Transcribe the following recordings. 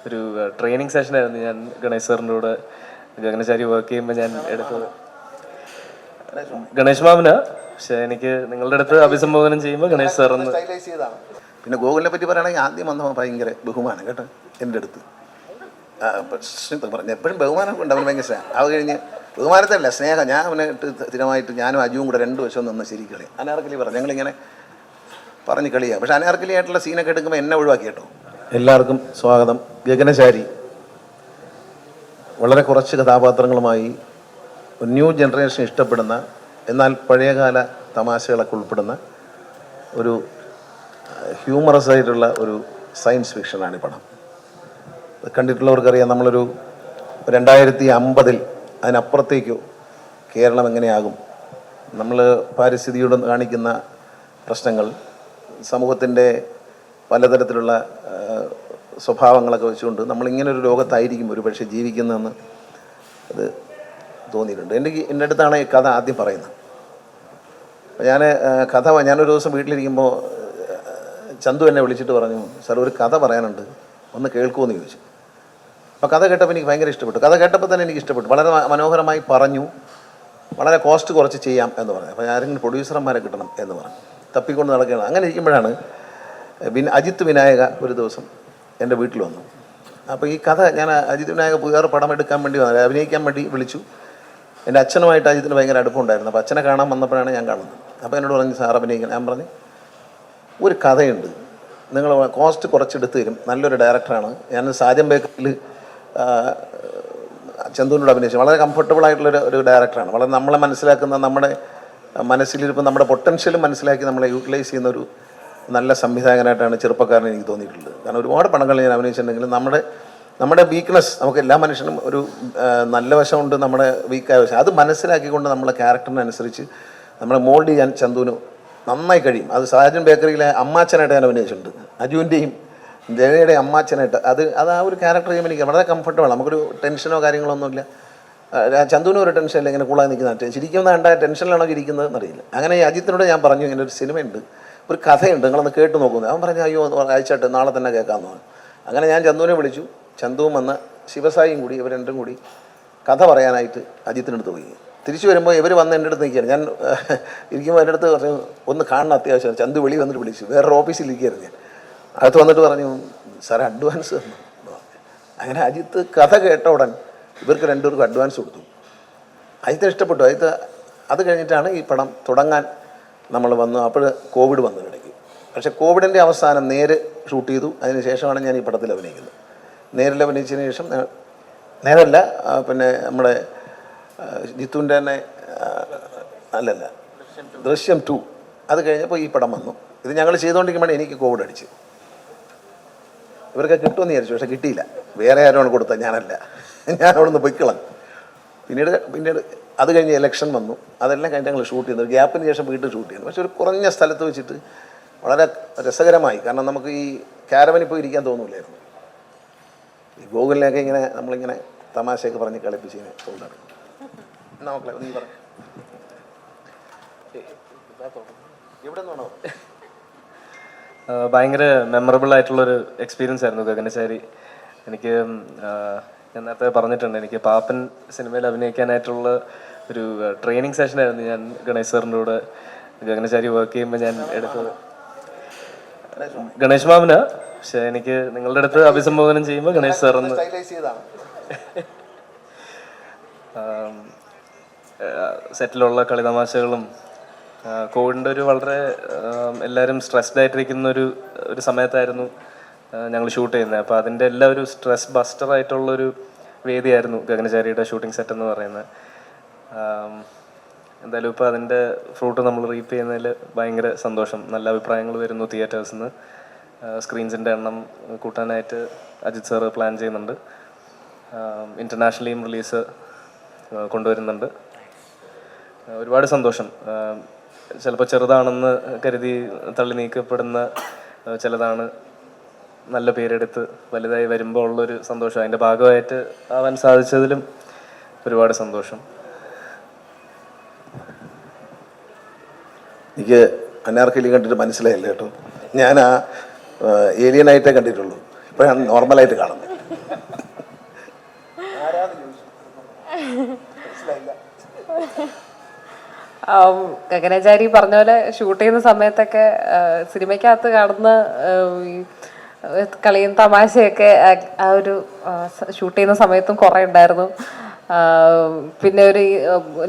ഒരു ട്രെയിനിങ് സെഷനായിരുന്നു ഞാൻ ഗണേഷ് സാറിൻ്റെ കൂടെ ഗഗനചാരി വർക്ക് ചെയ്യുമ്പോൾ ഞാൻ എടുത്തത്. ഗണേഷ് മാമിന്, പക്ഷെ എനിക്ക് നിങ്ങളുടെ അടുത്ത് അഭിസംബോധന ചെയ്യുമ്പോൾ ഗണേഷ് സാറെന്ന്. പിന്നെ ഗോകുലിനെ പറ്റി പറയുകയാണെങ്കിൽ ആദ്യം വന്നപ്പോൾ ഭയങ്കര ബഹുമാനം കേട്ടോ എൻ്റെ അടുത്ത്. പറഞ്ഞു എപ്പോഴും ബഹുമാനം ഉണ്ട്, അവന് ഭയങ്കര സ്നേഹം. അത് കഴിഞ്ഞ് ബഹുമാനത്തല്ല സ്നേഹം. ഞാൻ അവനെ സ്ഥിരമായിട്ട് ഞാനും അജുവും കൂടെ 2 വർഷം നിന്ന് ശരി കളി അനാർക്കലി പറഞ്ഞു, ഞങ്ങളിങ്ങനെ പറഞ്ഞ് കളിയാണ്. പക്ഷെ അനാർക്കലി ആയിട്ടുള്ള സീനൊക്കെ എടുക്കുമ്പോൾ എന്നെ ഒഴിവാക്കി കേട്ടോ. എല്ലാവർക്കും സ്വാഗതം. ഗഗനചാരി വളരെ കുറച്ച് കഥാപാത്രങ്ങളുമായി ന്യൂ ജനറേഷൻ ഇഷ്ടപ്പെടുന്ന എന്നാൽ പഴയകാല തമാശകളൊക്കെ ഉൾപ്പെടുന്ന ഒരു ഹ്യൂമറസ് ആയിട്ടുള്ള ഒരു സയൻസ് ഫിക്ഷനാണ് ഈ പടം. കണ്ടിട്ടുള്ളവർക്കറിയാം, നമ്മളൊരു 2050 അതിനപ്പുറത്തേക്കോ കേരളം എങ്ങനെയാകും, നമ്മൾ പാരിസ്ഥിതിയോട് കാണിക്കുന്ന പ്രശ്നങ്ങൾ, സമൂഹത്തിൻ്റെ പലതരത്തിലുള്ള സ്വഭാവങ്ങളൊക്കെ വെച്ചുകൊണ്ട് നമ്മളിങ്ങനൊരു ലോകത്തായിരിക്കും ഒരു പക്ഷേ ജീവിക്കുന്നതെന്ന് അത് തോന്നിയിട്ടുണ്ട്. എൻ്റെ അടുത്താണ് ഈ കഥ ആദ്യം പറയുന്നത്. അപ്പോൾ ഞാനൊരു ദിവസം വീട്ടിലിരിക്കുമ്പോൾ ചന്തു എന്നെ വിളിച്ചിട്ട് പറഞ്ഞു, സാർ ഒരു കഥ പറയാനുണ്ട്, ഒന്ന് കേൾക്കുമെന്ന് ചോദിച്ചു. അപ്പോൾ കഥ കേട്ടപ്പോൾ എനിക്ക് ഭയങ്കര ഇഷ്ടപ്പെട്ടു. കഥ കേട്ടപ്പോൾ തന്നെ എനിക്ക് ഇഷ്ടപ്പെട്ടു. വളരെ മനോഹരമായി പറഞ്ഞു. വളരെ കോസ്റ്റ് കുറച്ച് ചെയ്യാം എന്ന് പറഞ്ഞു. അപ്പോൾ ആരെങ്കിലും പ്രൊഡ്യൂസർമാരെ കിട്ടണം എന്ന് പറഞ്ഞു. തപ്പിക്കൊണ്ട് നടക്കുകയാണ്. അങ്ങനെ ഇരിക്കുമ്പോഴാണ് അജിത്ത് വിനായക ഒരു ദിവസം എൻ്റെ വീട്ടിൽ വന്നു. അപ്പോൾ ഈ കഥ ഞാൻ അജിത്ത് വിനായക വേറെ പടം എടുക്കാൻ വേണ്ടി വന്നത്, അഭിനയിക്കാൻ വേണ്ടി വിളിച്ചു. എൻ്റെ അച്ഛനുമായിട്ട് അജിത്തിന് ഭയങ്കര അടുപ്പമുണ്ടായിരുന്നു. അപ്പോൾ അച്ഛനെ കാണാൻ വന്നപ്പോഴാണ് ഞാൻ കാണുന്നത്. അപ്പോൾ എന്നോട് പറഞ്ഞു, സാർ അഭിനയിക്കണം. ഞാൻ പറഞ്ഞു, ഒരു കഥയുണ്ട്, നിങ്ങൾ കോസ്റ്റ് കുറച്ചെടുത്ത് തരും, നല്ലൊരു ഡയറക്ടറാണ്. ഞാൻ സാജൻ ബേക്കറിൽ ചന്തുവിനോട് അഭിനയിച്ചു. വളരെ കംഫർട്ടബിൾ ആയിട്ടുള്ളൊരു ഡയറക്ടറാണ്. വളരെ നമ്മളെ മനസ്സിലാക്കുന്ന, നമ്മുടെ മനസ്സിലിരിപ്പോൾ നമ്മുടെ പൊട്ടൻഷ്യലും മനസ്സിലാക്കി നമ്മളെ യൂട്ടിലൈസ് ചെയ്യുന്ന ഒരു നല്ല സംവിധായകനായിട്ടാണ് ചെറുപ്പക്കാരനെ എനിക്ക് തോന്നിയിട്ടുള്ളത്. കാരണം ഒരുപാട് പടങ്ങളിൽ ഞാൻ അഭിനയിച്ചിട്ടുണ്ടെങ്കിലും നമ്മുടെ വീക്ക്നെസ്, നമുക്ക് എല്ലാ മനുഷ്യനും ഒരു നല്ല വശമുണ്ട്, നമ്മുടെ വീക്കായ വശം, അത് മനസ്സിലാക്കിക്കൊണ്ട് നമ്മളെ ക്യാരക്ടറിനനുസരിച്ച് നമ്മളെ മോൾഡ് ചെയ്യാൻ ചന്തുവിന് നന്നായി കഴിയും. അത് സാജൻ ബേക്കറിയിലെ അമ്മാച്ചനായിട്ട് ഞാൻ അഭിനയിച്ചിട്ടുണ്ട്. അജുവിൻ്റെയും ജനയുടെയും അമ്മാച്ചനായിട്ട് അത് ആ ഒരു ക്യാരക്ടർ ചെയ്യുമ്പോൾ എനിക്ക് വളരെ കംഫർട്ടബിൾ. നമുക്കൊരു ടെൻഷനോ കാര്യങ്ങളോ ഒന്നുമില്ല. ചന്തുവിനും ഒരു ടെൻഷനില്ല, ഇങ്ങനെ കൂളായി നിൽക്കുന്ന ശരിക്കും കണ്ട ടെൻഷനിലാണോ ഇരിക്കുന്നത് എന്നറിയില്ല. അങ്ങനെ ഈ അജിത്തിനോട് ഞാൻ പറഞ്ഞു, ഇങ്ങനെ ഒരു സിനിമയുണ്ട്, ഒരു കഥയുണ്ട്, നിങ്ങളൊന്ന് കേട്ട് നോക്കുന്നത്. അവൻ പറഞ്ഞു, അയ്യോ അയച്ചാട്ട് നാളെ തന്നെ കേൾക്കാമെന്ന് പറഞ്ഞു. അങ്ങനെ ഞാൻ ചന്തുവിനെ വിളിച്ചു. ചന്തുവും വന്ന് ശിവസായിയും കൂടി ഇവർ 2 കൂടി കഥ പറയാനായിട്ട് അജിത്തിനടുത്ത് പോയി. തിരിച്ചു വരുമ്പോൾ ഇവർ വന്ന് എൻ്റെ അടുത്ത് നിൽക്കുകയാണ്. ഞാൻ ഇരിക്കുമ്പോൾ എൻ്റെ അടുത്ത് പറഞ്ഞു, ഒന്ന് കാണണം അത്യാവശ്യം. ചന്തു വെളി വന്നിട്ട് വിളിച്ചു. വേറൊരു ഓഫീസിൽ ഇരിക്കുകയായിരുന്നു ഞാൻ. അകത്ത് വന്നിട്ട് പറഞ്ഞു, സാറേ അഡ്വാൻസ് തന്നു. അങ്ങനെ അജിത്ത് കഥ കേട്ട ഉടൻ ഇവർക്ക് 2 പേർക്കും അഡ്വാൻസ് കൊടുത്തു. അജിത്തിന് ഇഷ്ടപ്പെട്ടു. അത് കഴിഞ്ഞിട്ടാണ് ഈ പടം തുടങ്ങാൻ നമ്മൾ വന്നു. അപ്പോൾ കോവിഡ് വന്നു ഇടയ്ക്ക്. പക്ഷേ കോവിഡിൻ്റെ അവസാനം നേര് ഷൂട്ട് ചെയ്തു. അതിന് ശേഷമാണ് ഞാൻ ഈ പടത്തിൽ അഭിനയിക്കുന്നത്. നേരിൽ അഭിനയിച്ചതിന് ശേഷം നേരല്ല, പിന്നെ നമ്മുടെ ജിത്തുവിൻ്റെ തന്നെ അല്ലല്ല ദൃശ്യം 2 അത് കഴിഞ്ഞപ്പോൾ ഈ പടം വന്നു. ഇത് ഞങ്ങൾ ചെയ്തുകൊണ്ടിരിക്കുമ്പോൾ എനിക്ക് കോവിഡ് അടിച്ച്. ഇവർക്ക് കിട്ടുമെന്ന് വിചാരിച്ചു, പക്ഷെ കിട്ടിയില്ല. വേറെ ആരോണ് കൊടുത്തത്, ഞാനല്ല. ഞാൻ അവിടെ നിന്ന് പൊയ്ക്കളഞ്ഞു. പിന്നീട് അത് കഴിഞ്ഞ് ഇലക്ഷൻ വന്നു. അതെല്ലാം കഴിഞ്ഞ് ഞങ്ങൾ ഷൂട്ട് ചെയ്യുന്നത്. ഗ്യാപ്പിന് ശേഷം വീട്ടിൽ ഷൂട്ട് ചെയ്യുന്നു. പക്ഷെ ഒരു കുറഞ്ഞ സ്ഥലത്ത് വെച്ചിട്ട് വളരെ രസകരമായി. കാരണം നമുക്ക് ഈ ക്യാരവനിൽ പോയി ഇരിക്കാൻ തോന്നില്ലായിരുന്നു. ഈ ഗോകുലിനെയൊക്കെ ഇങ്ങനെ നമ്മളിങ്ങനെ തമാശയൊക്കെ പറഞ്ഞ് കളിപ്പിച്ച് ഇങ്ങനെ തോന്നാറ്. നോക്കളെ നീ പറഞ്ഞു എവിടെ നിന്നാണോ? ഭയങ്കര മെമ്മറബിൾ ആയിട്ടുള്ളൊരു എക്സ്പീരിയൻസ് ആയിരുന്നു ഗഗനചാരി. എനിക്ക് ഞാൻ നേരത്തെ പറഞ്ഞിട്ടുണ്ട്, എനിക്ക് പാപ്പൻ സിനിമയിൽ അഭിനയിക്കാനായിട്ടുള്ള ഒരു ട്രെയിനിങ് സെഷനായിരുന്നു ഞാൻ ഗണേഷ് സാറിൻ്റെ കൂടെ ഗഗനചാരി വർക്ക് ചെയ്യുമ്പോൾ ഞാൻ എടുത്തത്. ഗണേഷ് മാമിന്, പക്ഷെ എനിക്ക് നിങ്ങളുടെ അടുത്ത് അഭിസംബോധന ചെയ്യുമ്പോൾ ഗണേഷ് സാറെന്ന്. സെറ്റിലുള്ള കളിതമാശകളും കോവിഡിൻ്റെ ഒരു വളരെ എല്ലാവരും സ്ട്രെസ്ഡ് ആയിട്ടിരിക്കുന്ന ഒരു സമയത്തായിരുന്നു ഞങ്ങൾ ഷൂട്ട് ചെയ്യുന്നത്. അപ്പോൾ അതിൻ്റെ എല്ലാ ഒരു സ്ട്രെസ് ബസ്റ്ററായിട്ടുള്ളൊരു വേദിയായിരുന്നു ഗഗനചാരിയുടെ ഷൂട്ടിംഗ് സെറ്റ് എന്ന് പറയുന്നത്. എന്തായാലും ഇപ്പോൾ അതിൻ്റെ ഫ്രൂട്ട് നമ്മൾ റീപ്പ് ചെയ്യുന്നതിൽ ഭയങ്കര സന്തോഷം. നല്ല അഭിപ്രായങ്ങൾ വരുന്നു തിയേറ്റേഴ്സിൽ നിന്ന്. സ്ക്രീൻസിൻ്റെ എണ്ണം കൂട്ടാനായിട്ട് അജിത് സാറ് പ്ലാൻ ചെയ്യുന്നുണ്ട്. ഇൻ്റർനാഷണലിയും റിലീസ് കൊണ്ടുവരുന്നുണ്ട്. ഒരുപാട് സന്തോഷം. ചിലപ്പോൾ ചെറുതാണെന്ന് കരുതി തള്ളി നീക്കപ്പെടുന്ന ചിലതാണ് നല്ല പേരെടുത്ത് വലുതായി വരുമ്പോൾ ഉള്ളൊരു സന്തോഷം. അതിൻ്റെ ഭാഗമായിട്ട് ആവാൻ സാധിച്ചതിലും ഒരുപാട് സന്തോഷം. എനിക്ക് അനാർക്കലി കണ്ടിട്ട് മനസ്സിലായില്ല കേട്ടോ. ഞാൻ ആ ഏലിയനായിട്ടേ കണ്ടിട്ടുള്ളൂ. ഇപ്പോഴാണ് നോർമലായിട്ട് കാണുന്നത്. ഗഗനാചാരി പറഞ്ഞ പോലെ ഷൂട്ട് ചെയ്യുന്ന സമയത്തൊക്കെ സിനിമയ്ക്കകത്ത് കാണുന്ന ഈ കളിയും തമാശയൊക്കെ ആ ഒരു ഷൂട്ട് ചെയ്യുന്ന സമയത്തും കുറേ ഉണ്ടായിരുന്നു. പിന്നെ ഒരു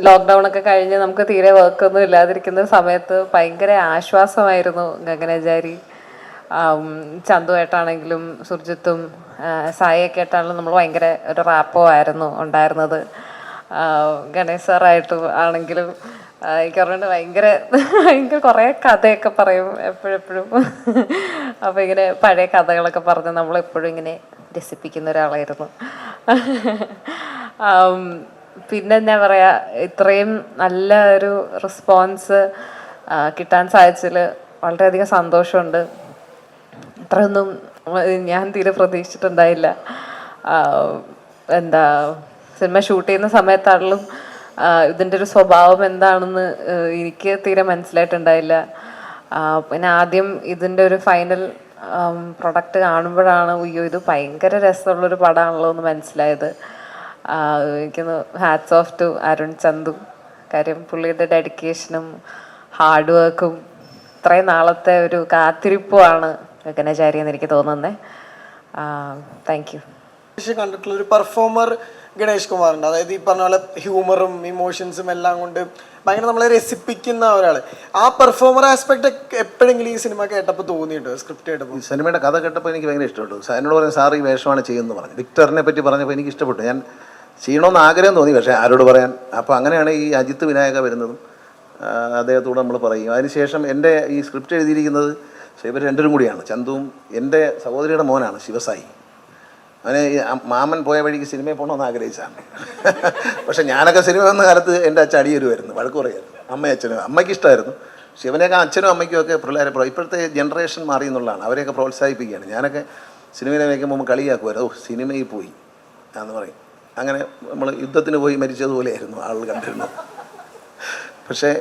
ലോക്ക്ഡൗൺ ഒക്കെ കഴിഞ്ഞ് നമുക്ക് തീരെ വർക്കൊന്നും ഇല്ലാതിരിക്കുന്ന സമയത്ത് ഭയങ്കര ആശ്വാസമായിരുന്നു ഗഗനാചാരി. ചന്തുവായിട്ടാണെങ്കിലും സുർജിത്തും സായിയൊക്കെ ആയിട്ടാണെങ്കിലും നമ്മൾ ഭയങ്കര ഒരു റാപ്പോ ആയിരുന്നു ഉണ്ടായിരുന്നത്. ഗണേശ് സാറായിട്ടും ആണെങ്കിലും എനിക്ക് പറഞ്ഞിട്ട് ഭയങ്കര ഭയങ്കര കുറേ കഥയൊക്കെ പറയും എപ്പോഴെപ്പോഴും. അപ്പോൾ ഇങ്ങനെ പഴയ കഥകളൊക്കെ പറഞ്ഞ് നമ്മളെപ്പോഴും ഇങ്ങനെ രസിപ്പിക്കുന്ന ഒരാളായിരുന്നു. പിന്നെ എന്താ പറയുക, ഇത്രയും നല്ല ഒരു റെസ്പോൺസ് കിട്ടാൻ സാധിച്ചതിൽ വളരെയധികം സന്തോഷമുണ്ട്. ഇത്രയൊന്നും ഞാൻ തീരെ പ്രതീക്ഷിച്ചിട്ടുണ്ടായില്ല. എന്താ സിനിമ ഷൂട്ട് ചെയ്യുന്ന സമയത്താണെങ്കിലും ഇതിൻ്റെ ഒരു സ്വഭാവം എന്താണെന്ന് എനിക്ക് തീരെ മനസ്സിലായിട്ടുണ്ടായില്ല. പിന്നെ ആദ്യം ഇതിൻ്റെ ഒരു ഫൈനൽ പ്രൊഡക്റ്റ് കാണുമ്പോഴാണ് അയ്യോ ഇത് ഭയങ്കര രസമുള്ളൊരു പടമാണല്ലോ എന്ന് മനസ്സിലായത്. എനിക്കൊന്ന് hats off to Arun Chandu. കാര്യം പുള്ളിയുടെ ഡെഡിക്കേഷനും ഹാർഡ് വർക്കും ഇത്രയും നാളത്തെ ഒരു കാത്തിരിപ്പുമാണ് ഗഗനാചാരി എന്ന് എനിക്ക് തോന്നുന്നത്. Thank you. കണ്ടിട്ടുള്ള ഒരു പെർഫോമർ ഗണേഷ് കുമാറുണ്ട്. അതായത് ഈ പറഞ്ഞ പോലെ ഹ്യൂമറും ഇമോഷൻസും എല്ലാം കൊണ്ട് ഭയങ്കര നമ്മളെ രസിപ്പിക്കുന്ന ഒരാൾ. ആ പെർഫോമർ ആസ്പെക്ട് എപ്പോഴെങ്കിലും ഈ സിനിമ കേട്ടപ്പോൾ തോന്നിയിട്ടോ? സ്ക്രിപ്റ്റ് കേട്ടപ്പോൾ, സിനിമയുടെ കഥ കേട്ടപ്പോൾ എനിക്ക് ഭയങ്കര ഇഷ്ടപ്പെട്ടു. എന്നോട് പറഞ്ഞു സാർ ഈ വേഷമാണ് ചെയ്യുന്നത് പറഞ്ഞു. വിക്ടറിനെ പറ്റി പറഞ്ഞപ്പോൾ എനിക്ക് ഇഷ്ടപ്പെട്ടു. ഞാൻ ചെയ്യണമെന്ന് ആഗ്രഹം തോന്നി, പക്ഷേ ആരോട് പറയാൻ. അപ്പോൾ അങ്ങനെയാണ് ഈ അജിത്ത് വിനായക വരുന്നതും അദ്ദേഹത്തോട് നമ്മൾ പറയും. അതിനുശേഷം എൻ്റെ ഈ സ്ക്രിപ്റ്റ് എഴുതിയിരിക്കുന്നത് ഇവർ രണ്ടുപേരും കൂടിയാണ്. ചന്തുവും എൻ്റെ സഹോദരിയുടെ മോനാണ് ശിവസായി. അവനെ മാമൻ പോയ വഴിക്ക് സിനിമയിൽ പോകണമെന്ന് ആഗ്രഹിച്ചാണ്. പക്ഷെ ഞാനൊക്കെ സിനിമ വന്ന കാലത്ത് എൻ്റെ അച്ഛൻ അടി വരുമായിരുന്നു, വഴക്ക് പറയായിരുന്നു. അമ്മയും അച്ഛനും, അമ്മയ്ക്ക് ഇഷ്ടമായിരുന്നു. ശിവനെയൊക്കെ അച്ഛനും അമ്മയ്ക്കും ഒക്കെ പിള്ളേരെ ഇപ്പോഴത്തെ ജനറേഷൻ മാറി എന്നുള്ളതാണ്. അവരെയൊക്കെ പ്രോത്സാഹിപ്പിക്കുകയാണ്. ഞാനൊക്കെ സിനിമയിലെ വയ്ക്കുമ്പോൾ കളിയാക്കുമായിരുന്നു, സിനിമയിൽ പോയി എന്ന് പറയും. അങ്ങനെ നമ്മൾ യുദ്ധത്തിന് പോയി മരിച്ചതുപോലെയായിരുന്നു ആളുകൾ കണ്ടിരുന്നത്. പക്ഷേ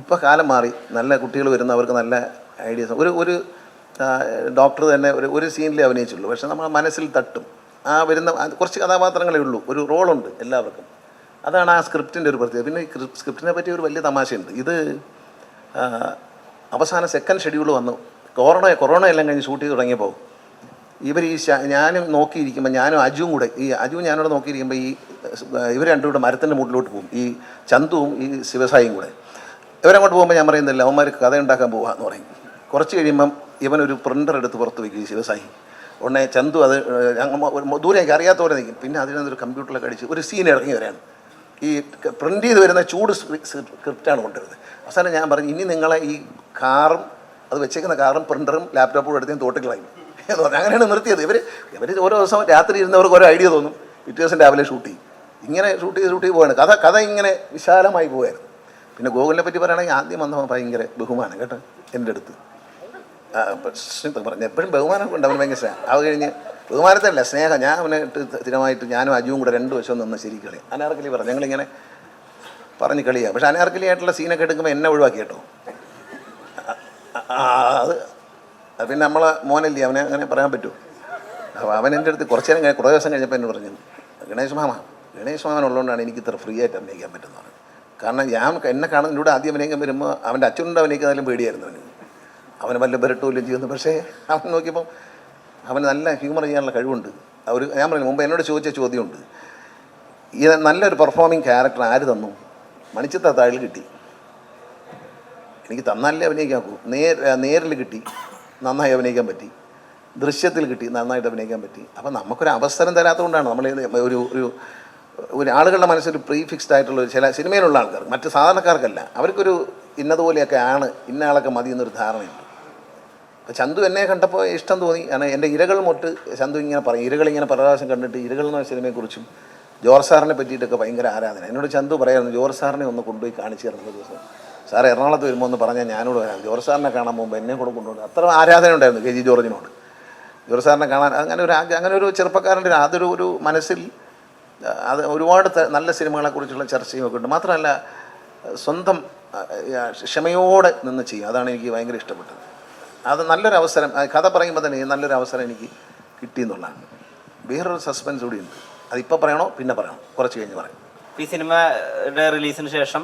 ഇപ്പോൾ കാലം മാറി, നല്ല കുട്ടികൾ വരുന്ന അവർക്ക് നല്ല ഐഡിയാസ്. ഒരു ഡോക്ടർ തന്നെ ഒരു സീനിലേ അഭിനയിച്ചുള്ളൂ, പക്ഷെ നമ്മൾ മനസ്സിൽ തട്ടും. ആ വരുന്ന കുറച്ച് കഥാപാത്രങ്ങളേ ഉള്ളൂ, ഒരു റോളുണ്ട് എല്ലാവർക്കും. അതാണ് ആ സ്ക്രിപ്റ്റിൻ്റെ ഒരു പ്രത്യേകത. പിന്നെ ഈ സ്ക്രിപ്റ്റിനെ പറ്റി ഒരു വലിയ തമാശയുണ്ട്. ഇത് അവസാന സെക്കൻഡ് ഷെഡ്യൂൾ വന്നു. കൊറോണ എല്ലാം കഴിഞ്ഞ് ഷൂട്ട് ചെയ്ത് തുടങ്ങിയപ്പോൾ ഇവർ ഞാനും നോക്കിയിരിക്കുമ്പോൾ, ഞാനും അജുവും കൂടെ, ഈ അജുവും ഞാനോട് നോക്കിയിരിക്കുമ്പോൾ ഇവർ രണ്ടും കൂടെ മരത്തിൻ്റെ മുകളിലോട്ട് പോകും. ഈ ചന്തുവും ഈ ശിവസായിയും കൂടെ ഇവരങ്ങോട്ട് പോകുമ്പോൾ ഞാൻ പറയുന്നില്ല, അവന്മാർക്ക് കഥ ഉണ്ടാക്കാൻ പോവുക എന്ന് പറയും. കുറച്ച് കഴിയുമ്പം ഇവനൊരു പ്രിൻ്റർ എടുത്ത് പുറത്ത് വയ്ക്കും ശിവസായി. ഉടനെ ചന്തു അത് ദൂരേക്ക് അറിയാത്തവരെ നിൽക്കും. പിന്നെ അതിനകത്തൊരു കമ്പ്യൂട്ടറിലൊക്കെ അടിച്ച് ഒരു സീൻ ഇറങ്ങി വരികയാണ്. ഈ പ്രിൻ്റ് ചെയ്ത് വരുന്ന ചൂട് സ്ക്രിപ്റ്റാണ് കൊണ്ടുവരുന്നത്. അവസാനം ഞാൻ പറഞ്ഞു, ഇനി നിങ്ങളെ ഈ കാറും അത് വെച്ചേക്കുന്ന കാറും പ്രിൻ്ററും ലാപ്ടോപ്പും എടുത്ത് തോട്ടിക്കളയും എന്ന് പറഞ്ഞു. അങ്ങനെയാണ് നിർത്തിയത്. ഇവർ ഓരോ ദിവസം രാത്രി ഇരുന്നവർക്ക് ഓരോ ഐഡിയ തോന്നും, പിറ്റേ ദിവസം രാവിലെ ഷൂട്ട് ചെയ്യും. ഇങ്ങനെ ഷൂട്ട് ചെയ്ത് പോവാണ്. കഥ ഇങ്ങനെ വിശാലമായി പോവായിരുന്നു. പിന്നെ ഗോകുലിനെ പറ്റി പറയുകയാണെങ്കിൽ ആദ്യം വന്നപ്പോൾ ഭയങ്കര ബഹുമാനം കേട്ടോ എൻ്റെ അടുത്ത്. പറഞ്ഞു എപ്പോഴും ബഹുമാനം ഉണ്ട്, അവന് ഭയങ്കര സ്നേഹം. അത് കഴിഞ്ഞ് ബഹുമാനത്തിനല്ല സ്നേഹം. ഞാൻ അവനെ സ്ഥിരമായിട്ട് ഞാനും അജുവും കൂടെ 2 വശവും നിന്ന് ശരി കളി. അനാർക്കലി പറഞ്ഞു, ഞങ്ങളിങ്ങനെ പറഞ്ഞ് കളിയാണ്. പക്ഷെ അനാർക്കലി ആയിട്ടുള്ള സീനൊക്കെ എടുക്കുമ്പോൾ എന്നെ ഒഴിവാക്കി കേട്ടോ. അത് പിന്നെ നമ്മളെ മോനല്ലേ, അവനെ അങ്ങനെ പറയാൻ പറ്റുമോ? അപ്പോൾ അവൻ എൻ്റെ അടുത്ത് കുറേ ദിവസം കഴിഞ്ഞപ്പോൾ എന്നെ പറഞ്ഞു, ഗണേഷ് മാമൻ ഉള്ളതുകൊണ്ടാണ് എനിക്ക് ഇത്ര ഫ്രീ ആയിട്ട് അഭിനയിക്കാൻ പറ്റുന്നത്. കാരണം എന്നെ കാണുന്നതിലൂടെ ആദ്യം അഭിനയിക്കാൻ വരുമ്പോൾ അവൻ്റെ അച്ഛനുണ്ട് അഭിനയിക്കുന്നതിലും പേടിയായിരുന്നു അവന് വല്ല ബെരട്ടൂലും ചെയ്യുന്നു. പക്ഷേ അവൻ നോക്കിയപ്പം അവന് നല്ല ഹ്യൂമർ ചെയ്യാനുള്ള കഴിവുണ്ട്. ഞാൻ പറഞ്ഞു മുമ്പ് എന്നോട് ചോദിച്ച ചോദ്യമുണ്ട്, ഇത് നല്ലൊരു പെർഫോമിങ് ക്യാരക്ടർ ആര് തന്നു? മണിച്ചിത്ര താഴിൽ കിട്ടി, എനിക്ക് തന്നാലേ അഭിനയിക്കാക്കൂ. നേരിൽ കിട്ടി, നന്നായി അഭിനയിക്കാൻ പറ്റി. ദൃശ്യത്തിൽ കിട്ടി, നന്നായിട്ട് അഭിനയിക്കാൻ പറ്റി. അപ്പം നമുക്കൊരു അവസരം തരാത്തതുകൊണ്ടാണ് നമ്മൾ ഒരു ആളുകളുടെ മനസ്സിൽ പ്രീ ഫിക്സ്ഡ് ആയിട്ടുള്ള ചില സിനിമയിലുള്ള ആൾക്കാർക്ക്, മറ്റ് സാധാരണക്കാർക്കല്ല, അവർക്കൊരു ഇന്നതുപോലെയൊക്കെ ആണ്, ഇന്ന ആളൊക്കെ മതി എന്നൊരു ധാരണയുണ്ട്. അപ്പോൾ ചന്തു എന്നെ കണ്ടപ്പോൾ ഇഷ്ടം തോന്നി. കാരണം എൻ്റെ ഇരകൾ മൊട്ട് ചന്തു ഇങ്ങനെ പറയും, ഇരകളിങ്ങനെ പല പ്രാവശ്യം കണ്ടിട്ട് ഇരകൾ എന്ന സിനിമയെക്കുറിച്ചും ജോർജ് സാറിനെ പറ്റിയിട്ടൊക്കെ ഭയങ്കര ആരാധന. എന്നോട് ചന്തു പറയായിരുന്നു, ജോർജ് സാറിനെ ഒന്ന് കൊണ്ടുപോയി കാണിച്ചു തരുന്ന ദിവസം സാർ എറണാകുളത്ത് വരുമ്പോൾ ഒന്ന് പറഞ്ഞാൽ ഞാനോട് വരാം. ജോർജ് സാറിനെ കാണാൻ പോകുമ്പോൾ എന്നെ കൂടെ കൊണ്ടുപോകും. അത്ര ആരാധന ഉണ്ടായിരുന്നു KG ജോർജിനോട്. ജോർജ് സാറിനെ കാണാൻ അങ്ങനെ ഒരു ചെറുപ്പക്കാരൻ്റെ അതൊരു മനസ്സിൽ അത് ഒരുപാട് നല്ല സിനിമകളെക്കുറിച്ചുള്ള ചർച്ചയും ഒക്കെ ഉണ്ട്. മാത്രമല്ല സ്വന്തം ക്ഷമയോടെ നിന്ന് ചെയ്യും. അതാണ് എനിക്ക് ഭയങ്കര ഇഷ്ടപ്പെട്ടത്. അത് നല്ലൊരു അവസരം, കഥ പറയുമ്പോൾ തന്നെ നല്ലൊരു അവസരം എനിക്ക് കിട്ടിയെന്നുള്ളതാണ്. വേറൊരു സസ്പെൻസ് കൂടി ഉണ്ട്. അതിപ്പോൾ പറയണോ പിന്നെ പറയണോ? കുറച്ച് കഴിഞ്ഞ് പറയാം. ഈ സിനിമയുടെ റിലീസിന് ശേഷം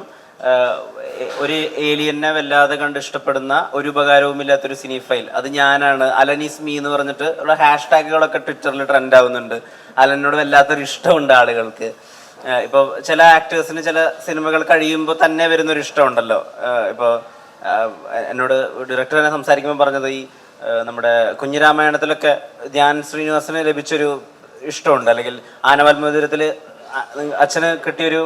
ഒരു ഏലിയനെ വല്ലാതെ കണ്ട് ഇഷ്ടപ്പെടുന്ന ഒരു ഉപകാരവുമില്ലാത്തൊരു സിനിഫൈൽ അത് ഞാനാണ്, അലനീസ് മീ എന്ന് പറഞ്ഞിട്ട് ഉള്ള ഹാഷ്ടാഗുകളൊക്കെ ട്വിറ്ററിൽ ട്രെൻഡ് ആവുന്നുണ്ട്. അലനോട് വല്ലാത്തൊരു ഇഷ്ടമുണ്ട് ആളുകൾക്ക്. ഇപ്പോൾ ചില ആക്ടേഴ്സിന് ചില സിനിമകൾ കഴിയുമ്പോൾ തന്നെ വരുന്നൊരു ഇഷ്ടമുണ്ടല്ലോ. ഇപ്പോൾ എന്നോട് ഡയറക്ടർ തന്നെ സംസാരിക്കുമ്പോൾ പറഞ്ഞത് ഈ നമ്മുടെ കുഞ്ഞിരാമായണത്തിലൊക്കെ ധ്യാൻ ശ്രീനിവാസന് ലഭിച്ചൊരു ഇഷ്ടമുണ്ട്, അല്ലെങ്കിൽ ആനവാൽമോതിരത്തിൽ അച്ഛന് കിട്ടിയൊരു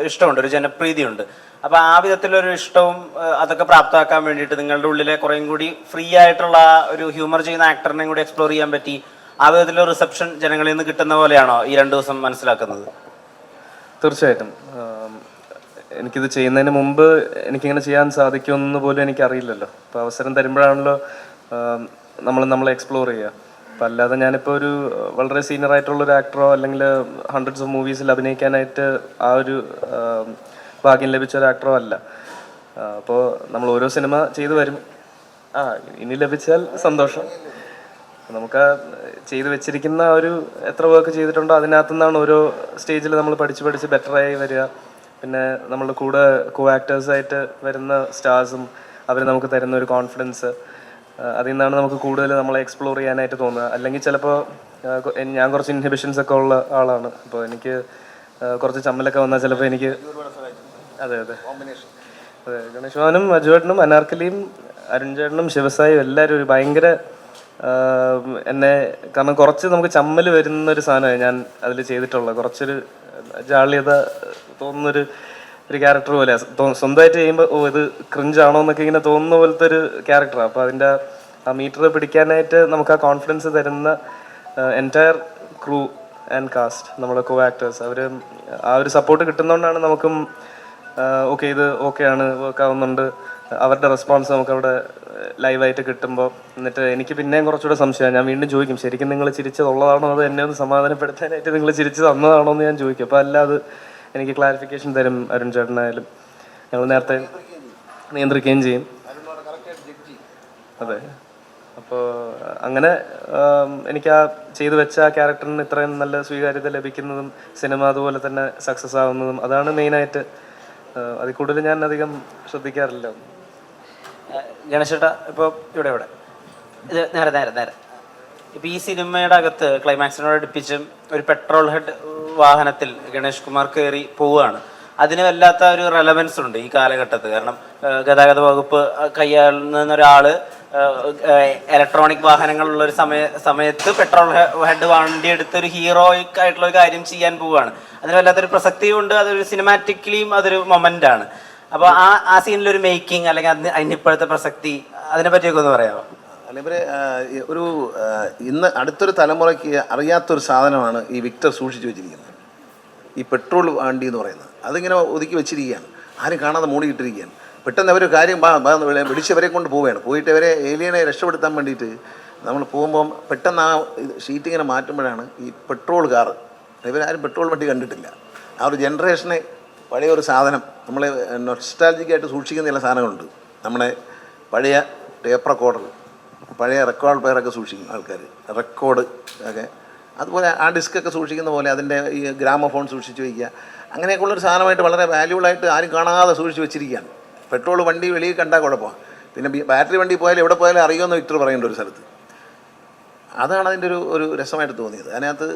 ഇഷ്ടമുണ്ട്, ഒരു ജനപ്രീതിയുണ്ട്. അപ്പോൾ ആ വിധത്തിലൊരു ഇഷ്ടവും അതൊക്കെ പ്രാപ്തമാക്കാൻ വേണ്ടിയിട്ട് നിങ്ങളുടെ ഉള്ളിലെ കുറേയും കൂടി ഫ്രീ ആയിട്ടുള്ള ഒരു ഹ്യൂമർ ചെയ്യുന്ന ആക്ടറിനെയും കൂടി എക്സ്പ്ലോർ ചെയ്യാൻ പറ്റി. ആ വിധത്തിലൊരു റിസപ്ഷൻ ജനങ്ങളിൽ നിന്ന് കിട്ടുന്ന പോലെയാണോ ഈ 2 ദിവസം മനസ്സിലാക്കുന്നത്? തീർച്ചയായിട്ടും. എനിക്കിത് ചെയ്യുന്നതിന് മുമ്പ് എനിക്കിങ്ങനെ ചെയ്യാൻ സാധിക്കുമെന്ന് പോലും എനിക്കറിയില്ലല്ലോ. അപ്പോൾ അവസരം തരുമ്പോഴാണല്ലോ നമ്മളെ എക്സ്പ്ലോർ ചെയ്യുക. അപ്പം അല്ലാതെ ഞാനിപ്പോൾ ഒരു വളരെ സീനിയർ ആയിട്ടുള്ളൊരു ആക്ടറോ അല്ലെങ്കിൽ ഹൺഡ്രഡ്സ് ഓഫ് മൂവീസിൽ അഭിനയിക്കാനായിട്ട് ആ ഒരു ഭാഗ്യം ലഭിച്ച ഒരു ആക്ടറോ അല്ല. അപ്പോൾ നമ്മൾ ഓരോ സിനിമ ചെയ്തു വരും. ഇനി ലഭിച്ചാൽ സന്തോഷം. നമുക്ക് ചെയ്തു വെച്ചിരിക്കുന്ന ഒരു എത്ര വർക്ക് ചെയ്തിട്ടുണ്ടോ അതിനകത്തു നിന്നാണ് ഓരോ സ്റ്റേജിൽ നമ്മൾ പഠിച്ച് ബെറ്ററായി വരിക. പിന്നെ നമ്മളുടെ കൂടെ കോ ആക്ടേഴ്സായിട്ട് വരുന്ന സ്റ്റാർസും അവർ നമുക്ക് തരുന്ന ഒരു കോൺഫിഡൻസ്, അതിൽ നിന്നാണ് നമുക്ക് കൂടുതൽ നമ്മളെ എക്സ്പ്ലോർ ചെയ്യാനായിട്ട് തോന്നുക. അല്ലെങ്കിൽ ചിലപ്പോൾ ഞാൻ കുറച്ച് ഇൻഹിബിഷൻസ് ഒക്കെ ഉള്ള ആളാണ്. അപ്പോൾ എനിക്ക് കുറച്ച് ചമ്മലൊക്കെ വന്നാൽ ചിലപ്പോൾ എനിക്ക് അതെ ഗണേഷ് ഭവനും അജുവേട്ടനും അനാർക്കലിയും അരുൺ ചേട്ടനും ശിവസായും എല്ലാവരും ഒരു ഭയങ്കര എന്നെ, കാരണം കുറച്ച് നമുക്ക് ചമ്മൽ വരുന്നൊരു സാധനമാണ് ഞാൻ അതിൽ ചെയ്തിട്ടുള്ളത്. കുറച്ചൊരു ജാള്യത തോന്നുന്നൊരു ക്യാരക്ടർ പോലെ സ്വന്തമായിട്ട് ചെയ്യുമ്പോൾ ഇത് ക്രിഞ്ചാണോ എന്നൊക്കെ ഇങ്ങനെ തോന്നുന്ന പോലത്തെ ഒരു ക്യാരക്ടറാണ്. അപ്പോൾ അതിൻ്റെ ആ മീറ്റർ പിടിക്കാനായിട്ട് നമുക്ക് ആ കോൺഫിഡൻസ് തരുന്ന എൻറ്റയർ ക്രൂ ആൻഡ് കാസ്റ്റ്, നമ്മുടെ കോ ആക്ടേഴ്സ്, അവർ ആ ഒരു സപ്പോർട്ട് കിട്ടുന്നതുകൊണ്ടാണ് നമുക്കും ഓക്കെ ഇത് ഓക്കെയാണ്, വർക്ക് ആവുന്നുണ്ട്. അവരുടെ റെസ്പോൺസ് നമുക്കവിടെ ലൈവായിട്ട് കിട്ടുമ്പോൾ എന്നിട്ട് എനിക്ക് പിന്നെയും കുറച്ചുകൂടെ സംശയമാണ്. ഞാൻ വീണ്ടും ചോദിക്കും, ശരിക്കും നിങ്ങൾ ചിരിച്ചതുള്ളതാണോ അത് എന്നെ ഒന്ന് സമാധാനപ്പെടുത്താനായിട്ട് നിങ്ങൾ ചിരിച്ച് തന്നതാണോ എന്ന് ഞാൻ ചോദിക്കും. അപ്പോൾ അല്ലാതെ എനിക്ക് ക്ലാരിഫിക്കേഷൻ തരും അരുൺ ചേട്ടനായാലും. ഞങ്ങൾ നേരത്തെ നിയന്ത്രിക്കുകയും ചെയ്യും. അതെ. അപ്പോൾ അങ്ങനെ എനിക്ക് ആ ചെയ്തു വെച്ച ആ ക്യാരക്ടറിന് ഇത്രയും നല്ല സ്വീകാര്യത ലഭിക്കുന്നതും സിനിമ അതുപോലെ തന്നെ സക്സസ് ആവുന്നതും അതാണ് മെയിനായിട്ട്. അതിൽ കൂടുതൽ ഞാൻ അധികം ശ്രദ്ധിക്കാറില്ല. ഗണേശേട്ടാ, ഇപ്പോൾ ഇവിടെ ഇത് നേരെ ഇപ്പോൾ ഈ സിനിമയുടെ അകത്ത് ക്ലൈമാക്സിനോട് അടുപ്പിച്ച് ഒരു പെട്രോൾ ഹെഡ് വാഹനത്തിൽ ഗണേഷ് കുമാർ കയറി പോവുകയാണ്. അതിന് വല്ലാത്ത ഒരു റെലവൻസ് ഉണ്ട് ഈ കാലഘട്ടത്തിൽ. കാരണം ഗതാഗത വകുപ്പ് കൈയാളുന്ന ഒരാൾ ഇലക്ട്രോണിക് വാഹനങ്ങളുള്ള ഒരു സമയത്ത് പെട്രോൾ ഹെഡ് വണ്ടി എടുത്ത് ഒരു ഹീറോയിക് ആയിട്ടുള്ള ഒരു കാര്യം ചെയ്യാൻ പോവുകയാണ്. അതിന് വല്ലാത്തൊരു പ്രസക്തിയും ഉണ്ട്. അതൊരു സിനിമാറ്റിക്കലിയും അതൊരു മൊമെൻ്റ് ആണ്. അപ്പോൾ ആ സീനിലൊരു മേക്കിംഗ് അല്ലെങ്കിൽ അതിനിപ്പോഴത്തെ പ്രസക്തി അതിനെ പറ്റിയൊക്കെ ഒന്ന് പറയാമോ? അല്ലെങ്കിൽ ഒരു ഇന്ന് അടുത്തൊരു തലമുറയ്ക്ക് അറിയാത്തൊരു സാധനമാണ് ഈ വിക്ടർ സൂക്ഷിച്ചു വെച്ചിരിക്കുന്നത്. ഈ പെട്രോൾ വണ്ടി എന്ന് പറയുന്നത് അതിങ്ങനെ ഒതുക്കി വെച്ചിരിക്കുകയാണ്, ആരും കാണാതെ മൂടിയിട്ടിരിക്കുകയാണ്. പെട്ടെന്ന് അവർ കാര്യം വിളിച്ചവരെ കൊണ്ട് പോവുകയാണ്. പോയിട്ട് അവരെ ഏലിയനെ രക്ഷപ്പെടുത്താൻ വേണ്ടിയിട്ട് നമ്മൾ പോകുമ്പം പെട്ടെന്ന് ആ ഷീറ്റ് ഇങ്ങനെ മാറ്റുമ്പോഴാണ് ഈ പെട്രോൾ കാറ്, ഇവരാരും പെട്രോൾ വണ്ടി കണ്ടിട്ടില്ല. ആ ഒരു ജനറേഷനെ പഴയ ഒരു സാധനം നമ്മൾ നൊസ്റ്റാൾജിക്കായിട്ട് സൂക്ഷിക്കുന്ന ചില സാധനങ്ങളുണ്ട്. നമ്മുടെ പഴയ ടേപ്പ് റെക്കോർഡർ, പഴയ റെക്കോർഡ് പ്ലെയറൊക്കെ സൂക്ഷിക്കും ആൾക്കാർ, റെക്കോർഡ് ഒക്കെ. അതുപോലെ ആ ഡിസ്കൊക്കെ സൂക്ഷിക്കുന്ന പോലെ അതിൻ്റെ ഈ ഗ്രാമഫോൺ സൂക്ഷിച്ച് വയ്ക്കുക, അങ്ങനെയൊക്കെയുള്ളൊരു സാധനമായിട്ട് വളരെ വാല്യൂബിളായിട്ട് ആരും കാണാതെ സൂക്ഷിച്ച് വെച്ചിരിക്കുകയാണ്. പെട്രോൾ വണ്ടി വെളിയിൽ കണ്ടാൽ കുഴപ്പമാണ്. പിന്നെ ബാറ്ററി വണ്ടി പോയാലും എവിടെ പോയാലും അറിയുമെന്ന് വിക്ടർ പറയുന്നുണ്ട് ഒരു സ്ഥലത്ത്. അതാണ് അതിൻ്റെ ഒരു രസമായിട്ട് തോന്നിയത്. അതിനകത്ത്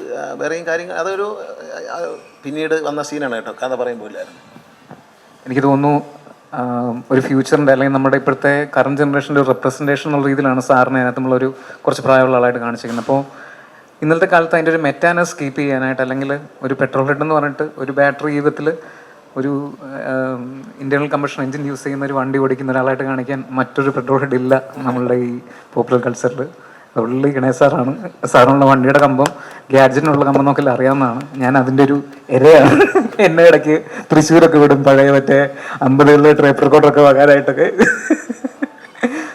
വേറെയും കാര്യങ്ങൾ അതൊരു പിന്നീട് വന്ന സീനാണ് കേട്ടോ, കഥ പറയുമ്പോൾ ഇല്ലായിരുന്നു. എനിക്ക് തോന്നുന്നു ഒരു ഫ്യൂച്ചറിൻ്റെ അല്ലെങ്കിൽ നമ്മുടെ ഇപ്പോഴത്തെ കറണ്ട് ജനറേഷൻ്റെ ഒരു റെപ്രസെൻറ്റേഷൻ എന്നുള്ള രീതിയിലാണ് സാറിനെ അതിനകത്ത് നമ്മളൊരു കുറച്ച് പ്രായമുള്ള ആളായിട്ട് കാണിച്ചിരിക്കുന്നത്. അപ്പോൾ ഇന്നത്തെ കാലത്ത് അതിൻ്റെ ഒരു മെറ്റാനസ് കീപ്പ് ചെയ്യാനായിട്ട്, അല്ലെങ്കിൽ ഒരു പെട്രോൾ ഹെഡ് എന്ന് പറഞ്ഞിട്ട് ഒരു ബാറ്ററി യുഗത്തിൽ ഒരു ഇൻറ്റേർണൽ കമ്പഷൻ എഞ്ചിൻ യൂസ് ചെയ്യുന്ന ഒരു വണ്ടി ഓടിക്കുന്ന ഒരാളായിട്ട് കാണിക്കാൻ മറ്റൊരു പെട്രോൾ ഹെഡ് ഇല്ല നമ്മളുടെ ഈ പോപ്പുലർ കൾച്ചറിൽ. ഉള്ളി ഗണേശ് സാറാണ്. സാറിനുള്ള വണ്ടിയുടെ കമ്പം ഗ്യാഡ്ജറ്റിനുള്ള കമ്പം നോക്കില്ല അറിയാവുന്നതാണ്. ഞാൻ അതിൻ്റെ ഒരു ഇരയാണ്. എന്നെ ഇടയ്ക്ക് തൃശ്ശൂരൊക്കെ വിടും പഴയ മറ്റേ 50കളിലെ ടേപ്പ് റെക്കോർഡറൊക്കെ വകാനായിട്ടൊക്കെ.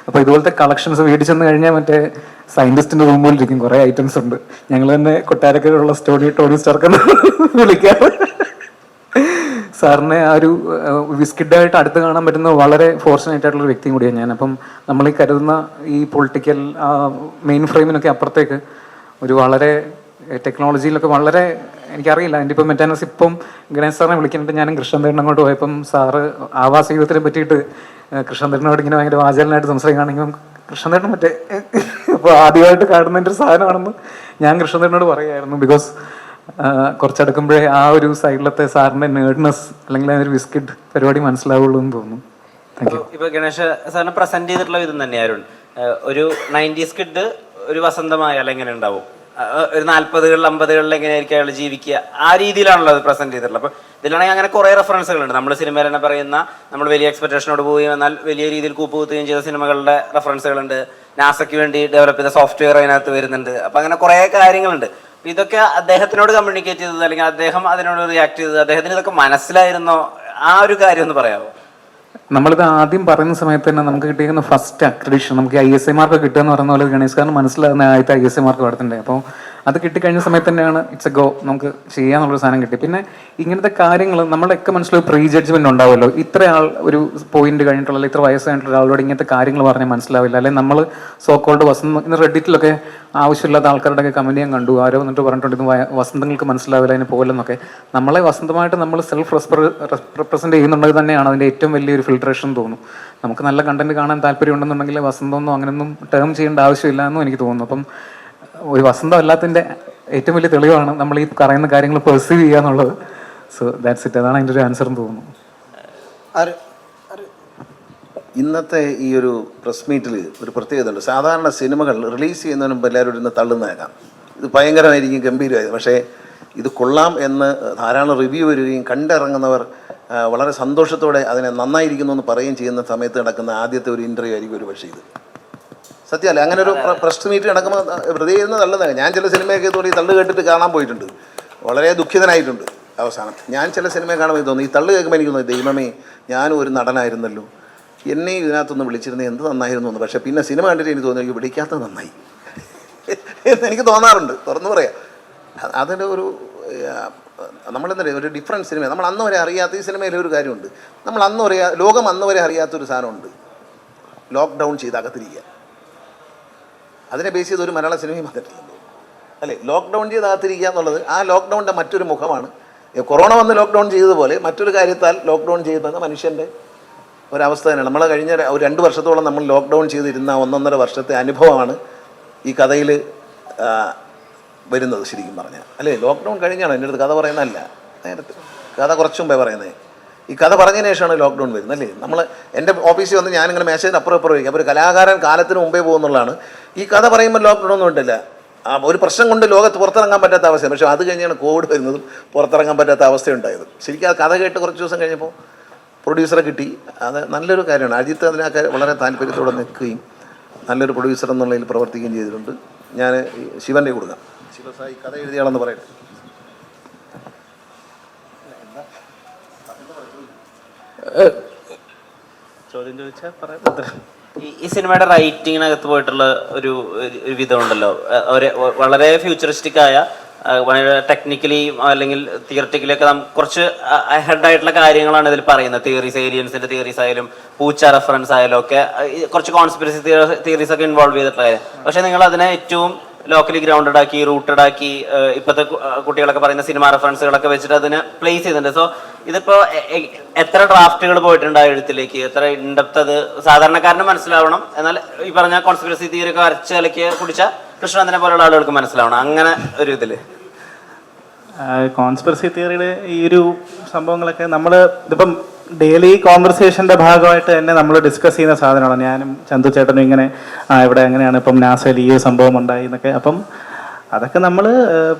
അപ്പോൾ ഇതുപോലത്തെ കളക്ഷൻസ് മേടിച്ചെന്ന് കഴിഞ്ഞാൽ മറ്റേ സയൻറ്റിസ്റ്റിൻ്റെ റൂമിലിരിക്കും കുറേ ഐറ്റംസ് ഉണ്ട്. ഞങ്ങൾ തന്നെ കൊട്ടാരക്കരയുള്ള ടോണി സ്റ്റാർക്കെന്ന് വിളിക്കാറ്. സാറിനെ ആ ഒരു വിസ്കിഡായിട്ട് അടുത്ത് കാണാൻ പറ്റുന്ന വളരെ ഫോർച്ചുനേറ്റ് ആയിട്ടുള്ള ഒരു വ്യക്തിയും കൂടിയാണ് ഞാൻ. അപ്പം നമ്മൾ ഈ കരുതുന്ന ഈ പൊളിറ്റിക്കൽ മെയിൻ ഫ്രെയിമിനൊക്കെ അപ്പുറത്തേക്ക് ഒരു വളരെ ടെക്നോളജിയിലൊക്കെ വളരെ എനിക്കറിയില്ല. എൻ്റെ ഇപ്പം മെറ്റാനസ് ഇപ്പം ഗണേശ് സാറിനെ വിളിക്കുന്നുണ്ട്. ഞാനും കൃഷ്ണദേവൻ അങ്ങോട്ട് പോയപ്പം സാറ് ആവാസ ജീവിതത്തിനെ പറ്റിയിട്ട് കൃഷ്ണദേവനോട് ഇങ്ങനെ ഭയങ്കര വാചാലനായിട്ട് സംസാരിക്കുകയാണെങ്കിൽ കൃഷ്ണദേവൻ മറ്റേ ഇപ്പോൾ ആദ്യമായിട്ട് കാണുന്നതിൻ്റെ ഒരു സാധനമാണെന്ന് ഞാൻ കൃഷ്ണദേവനോട് പറയുമായിരുന്നു. ബിക്കോസ് കുറച്ചെടുക്കുമ്പോഴേ ആ ഒരു സൈഡിലത്തെ സാറിൻ്റെ നേർഡ്നെസ് അല്ലെങ്കിൽ ആ ഒരു വിസ്കിഡ് പരിപാടി മനസ്സിലാവുള്ളൂ എന്ന് തോന്നുന്നു. Thank you. ഇപ്പൊ ഗണേഷ് സാറിന് പ്രസന്റ് ചെയ്തിട്ടുള്ള വിധം തന്നെ അരുൺ, ഒരു 90s കിഡ് ഒരു വസന്തമായാൽ എങ്ങനെ ഉണ്ടാവും, ഒരു 40കളിൽ 50കളിൽ എങ്ങനെയായിരിക്കും അയാൾ ജീവിക്കുക, ആ രീതിയിലാണല്ലോ അത് പ്രസന്റ് ചെയ്തിട്ടുള്ളത്. അപ്പോൾ ഇതിലാണെങ്കിൽ അങ്ങനെ കുറേ റെഫറൻസുകളുണ്ട്. നമ്മൾ സിനിമയിൽ തന്നെ പറയുന്ന, നമ്മൾ വലിയ എക്സ്പെക്ടേഷനോട് പോവുകയും എന്നാൽ വലിയ രീതിയിൽ കൂപ്പുകുത്തുകയും ചെയ്ത സിനിമകളുടെ റെഫറൻസുകളുണ്ട്. നാസയ്ക്ക് വേണ്ടി ഡെവലപ്പ് ചെയ്ത സോഫ്റ്റ്വെയർ അതിനകത്ത് വരുന്നുണ്ട്. അപ്പം അങ്ങനെ കുറേ കാര്യങ്ങളുണ്ട്. ഇതൊക്കെ അദ്ദേഹത്തിനോട് കമ്മ്യൂണിക്കേറ്റ് ചെയ്തത് അല്ലെങ്കിൽ അദ്ദേഹം അതിനോട് റിയാക്ട് ചെയ്തത്, അദ്ദേഹത്തിന് ഇതൊക്കെ മനസ്സിലായിരുന്നോ, ആ ഒരു കാര്യം ഒന്ന് പറയാമോ? നമ്മളിത് ആദ്യം പറയുന്ന സമയത്ത് തന്നെ നമുക്ക് കിട്ടിയിരിക്കുന്ന ഫസ്റ്റ് അക്രഡിഷൻ, നമുക്ക് ISI മാർക്ക് കിട്ടുക എന്ന് പറയുന്ന പോലെ ഗണേശ് സാറിന് മനസ്സിലാകുന്ന ആദ്യത്തെ ISI മാർക്ക് പഠിത്തണ്ടേ. അപ്പോൾ അത് കിട്ടിക്കഴിഞ്ഞ സമയത്ത് തന്നെയാണ് ഇറ്റ്സ് എ ഗോ, നമുക്ക് ചെയ്യാന്നുള്ളൊരു സാധനം കിട്ടി. പിന്നെ ഇങ്ങനത്തെ കാര്യങ്ങൾ നമ്മുടെയൊക്കെ മനസ്സിലൊരു പ്രീ ജഡ്ജ്മെന്റ് ഉണ്ടാവുമല്ലോ. ഇത്ര ആൾ ഒരു പോയിന്റ് കഴിഞ്ഞിട്ടുള്ള ഇത്ര വയസ്സ് കഴിഞ്ഞിട്ടുള്ള ഒരാളോട് ഇങ്ങനത്തെ കാര്യങ്ങൾ പറഞ്ഞാൽ മനസ്സിലാവില്ല. അല്ലെങ്കിൽ നമ്മൾ സോ കോൾഡ് ഇന്ന് റെഡിറ്റിലൊക്കെ ആവശ്യമില്ലാത്ത ആൾക്കാരുടെയൊക്കെ കമന്റ് ചെയ്യാൻ കണ്ടു. ആരോ എന്നിട്ട് പറഞ്ഞിട്ടുണ്ട് ഇത് വസന്തങ്ങൾക്ക് മനസ്സിലാവില്ല, അതിന് പോലെന്നൊക്കെ. നമ്മളെ വസന്തമായിട്ട് നമ്മൾ സെൽഫ് റെപ്രസെന്റ് ചെയ്യുന്നുണ്ടെങ്കിൽ തന്നെയാണ് അതിൻ്റെ ഏറ്റവും വലിയൊരു ഫിൽട്രേഷൻ തോന്നുന്നു. നമുക്ക് നല്ല കണ്ടന്റ് കാണാൻ താല്പര്യം ഉണ്ടെന്നുണ്ടെങ്കിൽ വസന്തമൊന്നും അങ്ങനെയൊന്നും ടേം ചെയ്യേണ്ട ആവശ്യമില്ല എന്നും എനിക്ക് തോന്നുന്നു. അപ്പം ഒരു വസന്തം അല്ലാത്തതിൻ്റെ ഏറ്റവും വലിയ തെളിവാണ് നമ്മൾ ഈ പറയുന്ന കാര്യങ്ങൾ പെർസീവ് ചെയ്യുക എന്നുള്ളത്. So that's it. അതാണ് അതിൻ്റെ ഒരു ആൻസർ എന്ന് തോന്നുന്നു. ഇന്നത്തെ ഈ ഒരു പ്രസ് മീറ്റിൽ ഒരു പ്രത്യേകത ഉണ്ട്. സാധാരണ സിനിമകൾ റിലീസ് ചെയ്യുന്നതിന് മുമ്പ് എല്ലാവരും ഇരുന്ന് തള്ളുന്നേക്കാം, ഇത് ഭയങ്കരമായിരിക്കും, ഗംഭീരമായിരുന്നു. പക്ഷേ ഇത് കൊള്ളാം എന്ന് ധാരാളം റിവ്യൂ വരികയും കണ്ടിറങ്ങുന്നവർ വളരെ സന്തോഷത്തോടെ അതിനെ നന്നായിരിക്കുന്നു എന്ന് പറയുകയും ചെയ്യുന്ന സമയത്ത് നടക്കുന്ന ആദ്യത്തെ ഒരു ഇൻ്റർവ്യൂ ആയിരിക്കും ഒരു പക്ഷേ ഇത്. സത്യമല്ലേ? അങ്ങനെ ഒരു പ്രസ് മീറ്റ് നടക്കുമ്പോൾ വെറുതെ ഇരുന്ന് തള്ളുന്നതാണ്. ഞാൻ ചില സിനിമയൊക്കെ തോന്നി തള്ളു കേട്ടിട്ട് കാണാൻ പോയിട്ടുണ്ട്, വളരെ ദുഃഖിതനായിട്ടുണ്ട് അവസാനം. ഞാൻ ചില സിനിമയെ കാണുമ്പോൾ തോന്നി, ഈ തള്ളു കേൾക്കുമ്പോൾ എനിക്ക് തോന്നി, ദൈവമേ ഞാനും ഒരു നടനായിരുന്നല്ലോ, എന്നെ ഇതിനകത്തൊന്ന് വിളിച്ചിരുന്നത് എന്ത് നന്നായിരുന്നു എന്ന്. പക്ഷേ പിന്നെ സിനിമ കണ്ടിട്ട് എനിക്ക് തോന്നി, എനിക്ക് വിളിക്കാത്തത് നന്നായി എന്ന് എനിക്ക് തോന്നാറുണ്ട്, തുറന്നു പറയാം. അതിൻ്റെ ഒരു നമ്മളെന്താ പറയുക, ഒരു ഡിഫറൻറ്റ് സിനിമ. നമ്മൾ അന്ന് വരെ അറിയാത്ത ഈ സിനിമയിൽ ഒരു കാര്യമുണ്ട്. നമ്മൾ അന്ന് വരെ ലോകം അന്ന് വരെ അറിയാത്തൊരു സാധനമുണ്ട്, ലോക്ക്ഡൗൺ ചെയ്ത് അകത്തിരിക്കുക. അതിനെ ബേസ് ചെയ്ത് ഒരു മലയാള സിനിമയും വന്നിട്ടില്ലല്ലോ, അല്ലേ? ലോക്ക്ഡൗൺ ചെയ്ത് അകത്തിരിക്കുക എന്നുള്ളത് ആ ലോക്ക്ഡൗണിൻ്റെ മറ്റൊരു മുഖമാണ്. കൊറോണ വന്ന് ലോക്ക്ഡൗൺ ചെയ്തതുപോലെ മറ്റൊരു കാര്യത്താൽ ലോക്ക്ഡൗൺ ചെയ്തെന്ന മനുഷ്യൻ്റെ ഒരവസ്ഥ തന്നെയാണ്. നമ്മൾ കഴിഞ്ഞ ഒരു 2 വർഷത്തോളം നമ്മൾ ലോക്ക്ഡൗൺ ചെയ്തിരുന്ന 1.5 വർഷത്തെ അനുഭവമാണ് ഈ കഥയിൽ വരുന്നത് ശരിക്കും പറഞ്ഞാൽ, അല്ലേ? ലോക്ക്ഡൗൺ കഴിഞ്ഞാണ് എൻ്റെ അടുത്ത് കഥ പറയുന്നതല്ല, നേരത്തെ കഥ കുറച്ച് മുമ്പേ പറയുന്നത്. ഈ കഥ പറഞ്ഞതിന് ശേഷമാണ് ലോക്ക്ഡൗൺ വരുന്നത്, അല്ലേ? നമ്മൾ എൻ്റെ ഓഫീസിൽ വന്ന് ഞാനിങ്ങനെ മെസ്സേജിന് അപ്പുറം വയ്ക്കും. അപ്പോൾ ഒരു കലാകാരൻ കാലത്തിന് മുമ്പേ പോകുന്നുള്ളതാണ്. ഈ കഥ പറയുമ്പോൾ ലോക്ക്ഡൗൺ ഒന്നും ഇട്ടില്ല. ഒരു പ്രശ്നം കൊണ്ട് ലോകത്ത് പുറത്തിറങ്ങാൻ പറ്റാത്ത അവസ്ഥ. പക്ഷേ അത് കഴിഞ്ഞാണ് കോവിഡ് വരുന്നതും പുറത്തിറങ്ങാൻ പറ്റാത്ത അവസ്ഥയുണ്ടായത്. ശരിക്കും ആ കഥ കേട്ട് കുറച്ച് ദിവസം കഴിഞ്ഞപ്പോൾ പ്രൊഡ്യൂസറെ കിട്ടി. അത് നല്ലൊരു കാര്യമാണ്. അജിത്ത് അതിനൊക്കെ വളരെ താല്പര്യത്തോടെ നിൽക്കുകയും നല്ലൊരു പ്രൊഡ്യൂസർ എന്നുള്ളതിൽ പ്രവർത്തിക്കുകയും ചെയ്തിട്ടുണ്ട്. ഞാൻ ശിവൻ്റെ കൊടുക്കാം. ശിവസായി കഥ എഴുതിയാളെന്ന് പറയട്ടെ. ചോദ്യം ചോദിച്ചാൽ പറയാം. ഈ സിനിമയുടെ റൈറ്റിങ്ങിനകത്ത് പോയിട്ടുള്ള ഒരു വിധമുണ്ടല്ലോ, വളരെ ഫ്യൂച്ചറിസ്റ്റിക് ആയ, വളരെ ടെക്നിക്കലി അല്ലെങ്കിൽ തിയററ്റിക്കലി ഒക്കെ കുറച്ച് ഹെഡ് ആയിട്ടുള്ള കാര്യങ്ങളാണ് ഇതിൽ പറയുന്നത്. തിയറീസ്, ഏലിയൻസിന്റെ തിയറീസ് ആയാലും പൂച്ച റെഫറൻസ് ആയാലും ഒക്കെ കുറച്ച് കോൺസ്പിറസി തിയറീസ് ഒക്കെ ഇൻവോൾവ് ചെയ്തിട്ടുള്ള കാര്യം. പക്ഷെ നിങ്ങൾ അതിനെ ഏറ്റവും ലോക്കലി ഗ്രൗണ്ടഡ് ആക്കി, റൂട്ടഡ് ആക്കി, ഇപ്പോഴത്തെ കുട്ടികളൊക്കെ പറയുന്ന സിനിമ റെഫറൻസുകളൊക്കെ വെച്ചിട്ട് അതിനെ പ്ലേസ് ചെയ്തിട്ടുണ്ട്. സോ ഇതിപ്പോൾ എത്ര ഡ്രാഫ്റ്റുകൾ പോയിട്ടുണ്ട് ആ എഴുത്തിലേക്ക്, എത്ര ഇൻഡെപ്ത് അത് സാധാരണക്കാരന് മനസ്സിലാവണം, എന്നാൽ ഈ പറഞ്ഞ കോൺസ്പിറസി തിയറി ഒക്കെ വരച്ച് കലക്കി കുടിച്ച കൃഷ്ണനെ പോലുള്ള ആളുകൾക്ക് മനസ്സിലാവണം, അങ്ങനെ ഒരു ഇതിൽ. കോൺസ്പിറസി തിയറിയുടെ ഈ ഒരു സംഭവങ്ങളൊക്കെ നമ്മൾ ഇതിപ്പം ഡെയിലി കോൺവെർസേഷൻ്റെ ഭാഗമായിട്ട് തന്നെ നമ്മൾ ഡിസ്കസ് ചെയ്യുന്ന സാധനമാണ്. ഞാനും ചന്തു ചേട്ടനും ഇങ്ങനെ ഇവിടെ എങ്ങനെയാണ് ഇപ്പം നാസയിൽ ഈ ഒരു സംഭവം ഉണ്ടായി എന്നൊക്കെ. അപ്പം അതൊക്കെ നമ്മൾ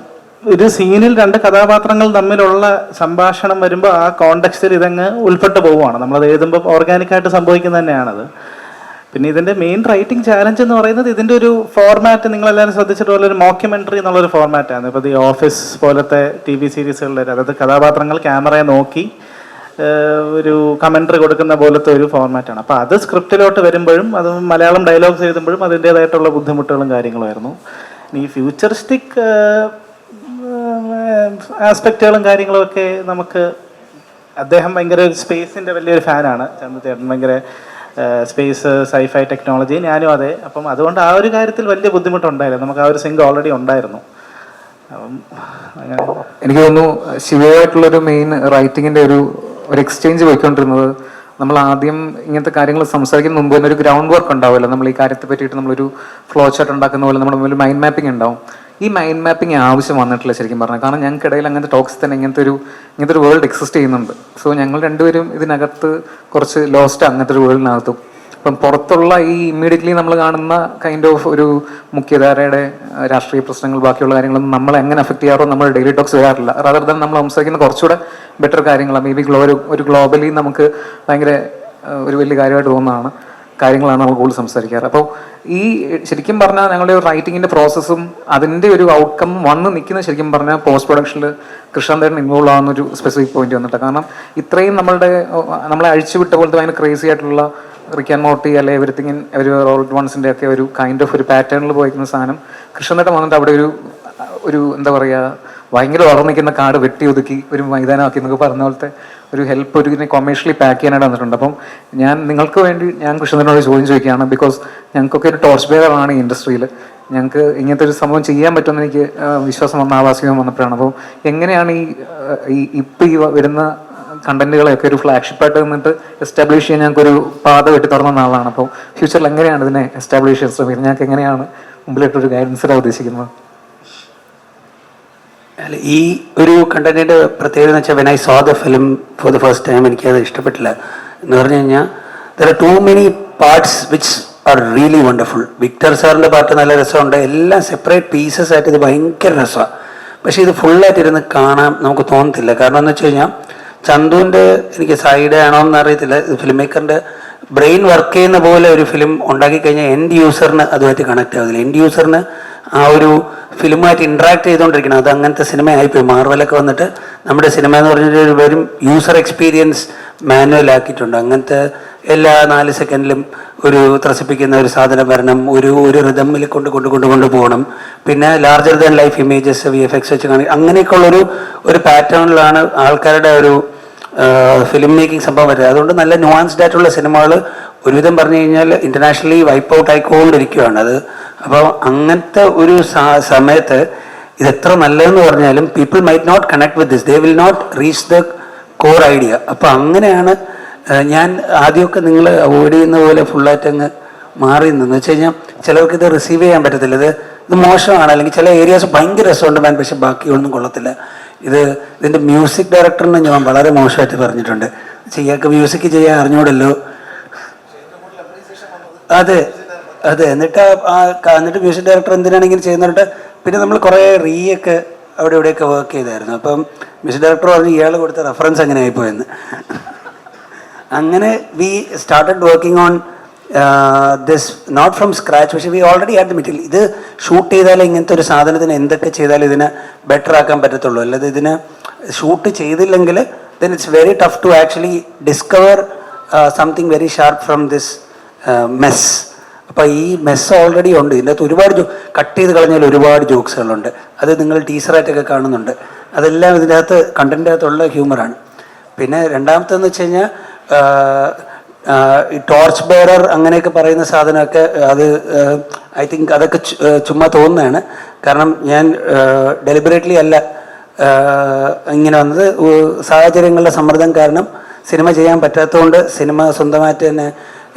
ഒരു സീനിൽ 2 കഥാപാത്രങ്ങൾ തമ്മിലുള്ള സംഭാഷണം വരുമ്പോൾ ആ കോണ്ടെക്സ്റ്റിൽ ഇതങ്ങ് ഉൾപ്പെട്ട് പോവുകയാണ്. നമ്മളത് എഴുതുമ്പോൾ ഓർഗാനിക്കായിട്ട് സംഭവിക്കുന്നത് തന്നെയാണത്. പിന്നെ ഇതിൻ്റെ മെയിൻ റൈറ്റിംഗ് ചാലഞ്ച് എന്ന് പറയുന്നത് ഇതിൻ്റെ ഒരു ഫോർമാറ്റ് നിങ്ങളെല്ലാവരും ശ്രദ്ധിച്ചിട്ടുള്ള ഒരു മോക്യുമെൻ്ററി എന്നുള്ളൊരു ഫോർമാറ്റാണ്. ഇപ്പോൾ ഈ ഓഫീസ് പോലത്തെ TV സീരീസുകളിൽ, അതായത് കഥാപാത്രങ്ങൾ ക്യാമറയെ നോക്കി ഒരു കമൻട്രി കൊടുക്കുന്ന പോലത്തെ ഒരു ഫോർമാറ്റാണ്. അപ്പോൾ അത് സ്ക്രിപ്റ്റിലോട്ട് വരുമ്പോഴും അത് മലയാളം ഡയലോഗ്സ് എഴുതുമ്പോഴും അതിൻ്റേതായിട്ടുള്ള ബുദ്ധിമുട്ടുകളും കാര്യങ്ങളുമായിരുന്നു. ഈ ഫ്യൂച്ചറിസ്റ്റിക് ആസ്പെക്റ്റുകളും കാര്യങ്ങളും ഒക്കെ നമുക്ക്, അദ്ദേഹം ഭയങ്കര സ്പേസിൻ്റെ വലിയൊരു ഫാനാണ് ചന്തു ചേട്ടൻ, ഭയങ്കര സ്പേസ് സൈഫൈ ടെക്നോളജി, ഞാനും അതെ. അപ്പം അതുകൊണ്ട് ആ ഒരു കാര്യത്തിൽ വലിയ ബുദ്ധിമുട്ടുണ്ടായില്ല. നമുക്ക് ആ ഒരു സിങ്ക് ഓൾറെഡി ഉണ്ടായിരുന്നു. അപ്പം അങ്ങനെ എനിക്ക് തോന്നുന്നു ശിവയായിട്ടുള്ളൊരു മെയിൻ റൈറ്റിങ്ങിൻ്റെ ഒരു എക്സ്ചേഞ്ച് പോയിക്കൊണ്ടിരുന്നത്, നമ്മൾ ആദ്യം ഇങ്ങനത്തെ കാര്യങ്ങൾ സംസാരിക്കുന്ന മുമ്പ് തന്നെ ഒരു ഗ്രൗണ്ട് വർക്ക് ഉണ്ടാവുമല്ലോ. നമ്മൾ ഈ കാര്യത്തെ പറ്റിയിട്ട് നമ്മളൊരു ഫ്ലോ ചാർട്ട് ഉണ്ടാക്കുന്ന പോലെ നമ്മുടെ മുമ്പിൽ മൈൻഡ് മാപ്പിംഗ് ഉണ്ടാവും. ഈ മൈൻഡ് മാപ്പിംഗ് ആവശ്യം വന്നിട്ടില്ല ശരിക്കും പറഞ്ഞാൽ. കാരണം ഞങ്ങൾക്കിടയിൽ അങ്ങനത്തെ ടോക്സ് തന്നെ ഇങ്ങനത്തെ ഒരു വേൾഡ് എക്സിസ്റ്റ് ചെയ്യുന്നുണ്ട്. സോ ഞങ്ങൾ രണ്ടുപേരും ഇതിനകത്ത് കുറച്ച് ലോസ്റ്റ് അങ്ങനത്തെ ഒരു വേൾഡിനകത്തും. ഇപ്പം പുറത്തുള്ള ഈ ഇമ്മീഡിയറ്റ്ലി നമ്മൾ കാണുന്ന കൈൻഡ് ഓഫ് ഒരു മുഖ്യധാരയുടെ രാഷ്ട്രീയ പ്രശ്നങ്ങൾ ബാക്കിയുള്ള കാര്യങ്ങളൊന്നും നമ്മളെ എങ്ങനെ അഫക്റ്റ് ചെയ്യാറോ നമ്മൾ ഡെയിലി ടോക്സ് വരാറില്ല. റാദർ ദാൻ നമ്മൾ സംസാരിക്കുന്ന കുറച്ചുകൂടെ ബെറ്റർ കാര്യങ്ങളാണ്. മേ ബി ഒരു ഗ്ലോബലി നമുക്ക് ഭയങ്കര ഒരു വലിയ കാര്യമായിട്ട് തോന്നുന്നതാണ് കാര്യങ്ങളാണ് നമ്മൾ കൂടുതൽ സംസാരിക്കാറ്. അപ്പോൾ ഈ ശരിക്കും പറഞ്ഞാൽ ഞങ്ങളുടെ റൈറ്റിങ്ങിൻ്റെ പ്രോസസ്സും അതിൻ്റെ ഒരു ഔട്ട്കം വന്ന് നിൽക്കുന്നത് ശരിക്കും പറഞ്ഞാൽ പോസ്റ്റ് പ്രൊഡക്ഷനിൽ കൃഷ്ണന്തേട്ടൻ ഇൻവോൾവ് ആവുന്ന ഒരു സ്പെസിഫിക് പോയിന്റ് വന്നിട്ട്. കാരണം ഇത്രയും നമ്മളെ അഴിച്ചുവിട്ട പോലത്തെ ഭയങ്കര ക്രേസി ആയിട്ടുള്ള റിക്ക് ആൻഡ് മോർട്ടി അല്ലെ everything in everywhere all at വൺസിൻ്റെ ഒക്കെ ഒരു കൈൻഡ് ഓഫ് ഒരു പാറ്റേണിൽ പോയിരിക്കുന്ന സാധനം കൃഷ്ണന്തേട്ടൻ വന്നിട്ട് അവിടെ ഒരു എന്താ പറയുക ഭയങ്കര വളർന്നു നിൽക്കുന്ന കാട് വെട്ടി ഒതുക്കി ഒരു മൈതാനമാക്കി എന്നൊക്കെ പറഞ്ഞ പോലത്തെ ഒരു ഹെൽപ്പ് ഒരു ഇതിനെ കൊമേഴ്ഷ്യലി പാക്ക് ചെയ്യാനായിട്ട് വന്നിട്ടുണ്ട്. അപ്പം നിങ്ങൾക്ക് വേണ്ടി ഞാൻ കൃഷ്ണനോട് ചോദ്യം ചോദിക്കുകയാണ്. ബിക്കോസ് ഞങ്ങൾക്കൊക്കെ ഒരു ടോർച്ച് ബെയറാണ് ഈ ഇൻഡസ്ട്രിയിൽ. ഞങ്ങൾക്ക് ഇങ്ങനത്തെ ഒരു സംഭവം ചെയ്യാൻ പറ്റുമെന്ന് എനിക്ക് വിശ്വാസം വന്ന ആവാസികം വന്നപ്പോഴാണ്. അപ്പോൾ എങ്ങനെയാണ് ഇപ്പം ഈ വരുന്ന കണ്ടന്റുകളെയൊക്കെ ഒരു ഫ്ലാഗ്ഷിപ്പായിട്ട് നിന്നിട്ട് എസ്റ്റാബ്ലിഷ് ചെയ്യാൻ ഞങ്ങൾക്കൊരു പാത വെട്ടി തുറന്ന ആളാണ്. അപ്പോൾ ഫ്യൂച്ചറിൽ എങ്ങനെയാണ് ഇതിനെ എസ്റ്റാബ്ലിഷ് ചെയ്യാൻ ശ്രമിക്കുന്നത്? ഞങ്ങൾക്ക് എങ്ങനെയാണ് മുമ്പിലായിട്ടൊരു ഗൈഡൻസിലാണ് ഉദ്ദേശിക്കുന്നത്? അല്ല, ഈ ഒരു കണ്ടന്റിന്റെ പ്രത്യേകത എന്ന് വെച്ചാൽ when I saw the film for the first time എനിക്കത് ഇഷ്ടപ്പെട്ടില്ല. എന്ന് പറഞ്ഞു കഴിഞ്ഞാൽ there are too many parts which are really wonderful. Victor സാറിൻ്റെ പാട്ട് നല്ല രസമുണ്ട്, എല്ലാം സെപ്പറേറ്റ് പീസസ് ആയിട്ട് ഇത് ഭയങ്കര രസമാണ്. പക്ഷേ ഇത് ഫുള്ളായിട്ട് ഇരുന്ന് കാണാൻ നമുക്ക് തോന്നത്തില്ല. കാരണം എന്ന് വെച്ച് കഴിഞ്ഞാൽ ചന്തുവിൻ്റെ എനിക്ക് സൈഡ് ആണോ എന്ന് അറിയത്തില്ല, ഫിലിം മേക്കറിൻ്റെ ബ്രെയിൻ വർക്ക് ചെയ്യുന്ന പോലെ ഒരു ഫിലിം ഉണ്ടാക്കി കഴിഞ്ഞാൽ എൻഡ് യൂസറിന് അതുമായിട്ട് കണക്ട് ആവുന്നില്ല. എൻഡ് യൂസറിന് ആ ഒരു ഫിലിമായിട്ട് ഇൻട്രാക്ട് ചെയ്തുകൊണ്ടിരിക്കണം. അത് അങ്ങനത്തെ സിനിമ ആയിപ്പോയി. മാർവലൊക്കെ വന്നിട്ട് നമ്മുടെ സിനിമ എന്ന് പറഞ്ഞിട്ട് വെറും യൂസർ എക്സ്പീരിയൻസ് മാനുവൽ ആക്കിയിട്ടുണ്ട്. അങ്ങനത്തെ എല്ലാ 4 സെക്കൻഡിലും ഒരു ത്രസിപ്പിക്കുന്ന ഒരു സാധനം വരണം, ഒരു റിതമ്മിൽ കൊണ്ടുപോകണം. പിന്നെ larger than life images VFX വെച്ച് കാണിക്കും. അങ്ങനെയൊക്കെയുള്ളൊരു പാറ്റേണിലാണ് ആൾക്കാരുടെ ഒരു ഫിലിം മേക്കിംഗ് സംഭവം വരുന്നത്. അതുകൊണ്ട് നല്ല നുവാൻസ്ഡ് ആയിട്ടുള്ള സിനിമകൾ ഒരുവിധം പറഞ്ഞു കഴിഞ്ഞാൽ ഇന്റർനാഷണലി വൈപ്പ് ഔട്ട് ആയിക്കൊണ്ടിരിക്കുകയാണ് അത്. അപ്പോൾ അങ്ങനത്തെ ഒരു സമയത്ത് ഇത് എത്ര നല്ലതെന്ന് പറഞ്ഞാലും people might not connect with this, they will not reach the core idea. അപ്പോൾ അങ്ങനെയാണ് ഞാൻ ആദ്യമൊക്കെ നിങ്ങൾ അവോയ്ഡ് ചെയ്യുന്ന പോലെ ഫുള്ളായിട്ട് അങ്ങ് മാറി നിന്നെന്ന് വെച്ച് കഴിഞ്ഞാൽ ചിലർക്ക് ഇത് റിസീവ് ചെയ്യാൻ പറ്റത്തില്ല. ഇത് മോശമാണ്, അല്ലെങ്കിൽ ചില ഏരിയാസ് ഭയങ്കര രസമുണ്ട് മാൻ, പക്ഷെ ബാക്കിയൊന്നും കൊള്ളത്തില്ല. ഇതിൻ്റെ മ്യൂസിക് ഡയറക്ടറിനെ ഞാൻ വളരെ മോശമായിട്ട് പറഞ്ഞിട്ടുണ്ട്. ഇയാൾക്ക് മ്യൂസിക് ചെയ്യാൻ അറിഞ്ഞൂടല്ലോ. അതെ, എന്നിട്ട് മ്യൂസിക് ഡയറക്ടർ എന്തിനാണെങ്കിലും ചെയ്യുന്നിട്ട് പിന്നെ നമ്മൾ കുറേ ഒക്കെ അവിടെ ഇവിടെയൊക്കെ വർക്ക് ചെയ്തായിരുന്നു. അപ്പം മ്യൂസിക് ഡയറക്ടർ പറഞ്ഞു ഇയാൾ കൊടുത്ത റെഫറൻസ് എങ്ങനെ ആയിപ്പോയെന്ന്. അങ്ങനെ we started working on this not from scratch, പക്ഷേ we already had the material. ഇത് ഷൂട്ട് ചെയ്താലേ ഇങ്ങനത്തെ ഒരു സാധനത്തിന് എന്തൊക്കെ ചെയ്താലും ഇതിനെ ബെറ്റർ ആക്കാൻ പറ്റത്തുള്ളൂ. അല്ലാതെ ഇതിനെ ഷൂട്ട് ചെയ്തില്ലെങ്കിൽ then it's very tough to actually discover something very sharp from this mess. അപ്പോൾ ഈ മെസ്സ് ഓൾറെഡി ഉണ്ട്. ഇതിൻ്റെ അകത്ത് ഒരുപാട് കട്ട് ചെയ്ത് കളഞ്ഞാൽ ഒരുപാട് ജോക്സുകളുണ്ട്. അത് നിങ്ങൾ ടീച്ചറായിട്ടൊക്കെ കാണുന്നുണ്ട്. അതെല്ലാം ഇതിൻ്റെ അകത്ത് കണ്ടൻറ്റിൻ്റെ അകത്തുള്ള ഹ്യൂമറാണ്. പിന്നെ രണ്ടാമത്തെന്ന് വെച്ച് കഴിഞ്ഞാൽ ഈ ടോർച്ച് ബെയറർ അങ്ങനെയൊക്കെ പറയുന്ന സാധനമൊക്കെ അത് ഐ തിങ്ക് അതൊക്കെ ചുമ്മാ തോന്നുന്നതാണ്. കാരണം ഞാൻ ഡെലിബറേറ്റ്ലി അല്ല ഇങ്ങനെ വന്നത്. സാഹചര്യങ്ങളുടെ സമ്മർദ്ദം കാരണം സിനിമ ചെയ്യാൻ പറ്റാത്തതുകൊണ്ട് സിനിമ സ്വന്തമായിട്ട് തന്നെ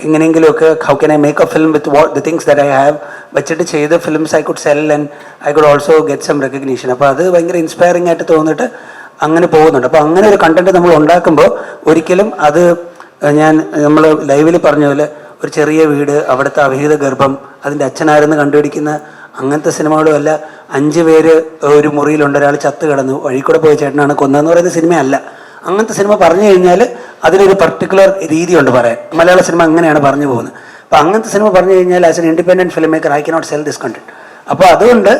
എങ്ങനെയെങ്കിലുമൊക്കെ how can I make a film with the things that I have വെച്ചിട്ട് ചെയ്ത films I could sell and I could also get some recognition. അപ്പോൾ അത് ഭയങ്കര ഇൻസ്പയറിംഗ് ആയിട്ട് തോന്നിയിട്ട് അങ്ങനെ പോകുന്നുണ്ട്. അപ്പോൾ അങ്ങനെ ഒരു കണ്ടന്റ് നമ്മൾ ഉണ്ടാക്കുമ്പോൾ ഒരിക്കലും അത് നമ്മൾ ലൈവിൽ പറഞ്ഞ പോലെ ഒരു ചെറിയ വീട്, അവിടുത്തെ അവിഹിത ഗർഭം, അതിൻ്റെ അച്ഛനാരെന്ന് കണ്ടുപിടിക്കുന്ന അങ്ങനത്തെ സിനിമകളും അല്ല. 5 പേര് ഒരു മുറിയിലുണ്ട്, ഒരാൾ ചത്ത് കിടന്നു, വഴിക്കൂടെ പോയ ചേട്ടനാണ് കൊന്നതെന്ന് പറയുന്ന സിനിമയല്ല. അങ്ങനത്തെ സിനിമ പറഞ്ഞു കഴിഞ്ഞാൽ അതിനൊരു പർട്ടിക്കുലർ രീതിയുണ്ട് പറയാൻ. മലയാള സിനിമ അങ്ങനെയാണ് പറഞ്ഞു പോകുന്നത്. അപ്പോൾ അങ്ങനത്തെ സിനിമ പറഞ്ഞു കഴിഞ്ഞാൽ as an independent film maker I cannot cell this content. അപ്പോൾ അതുകൊണ്ട്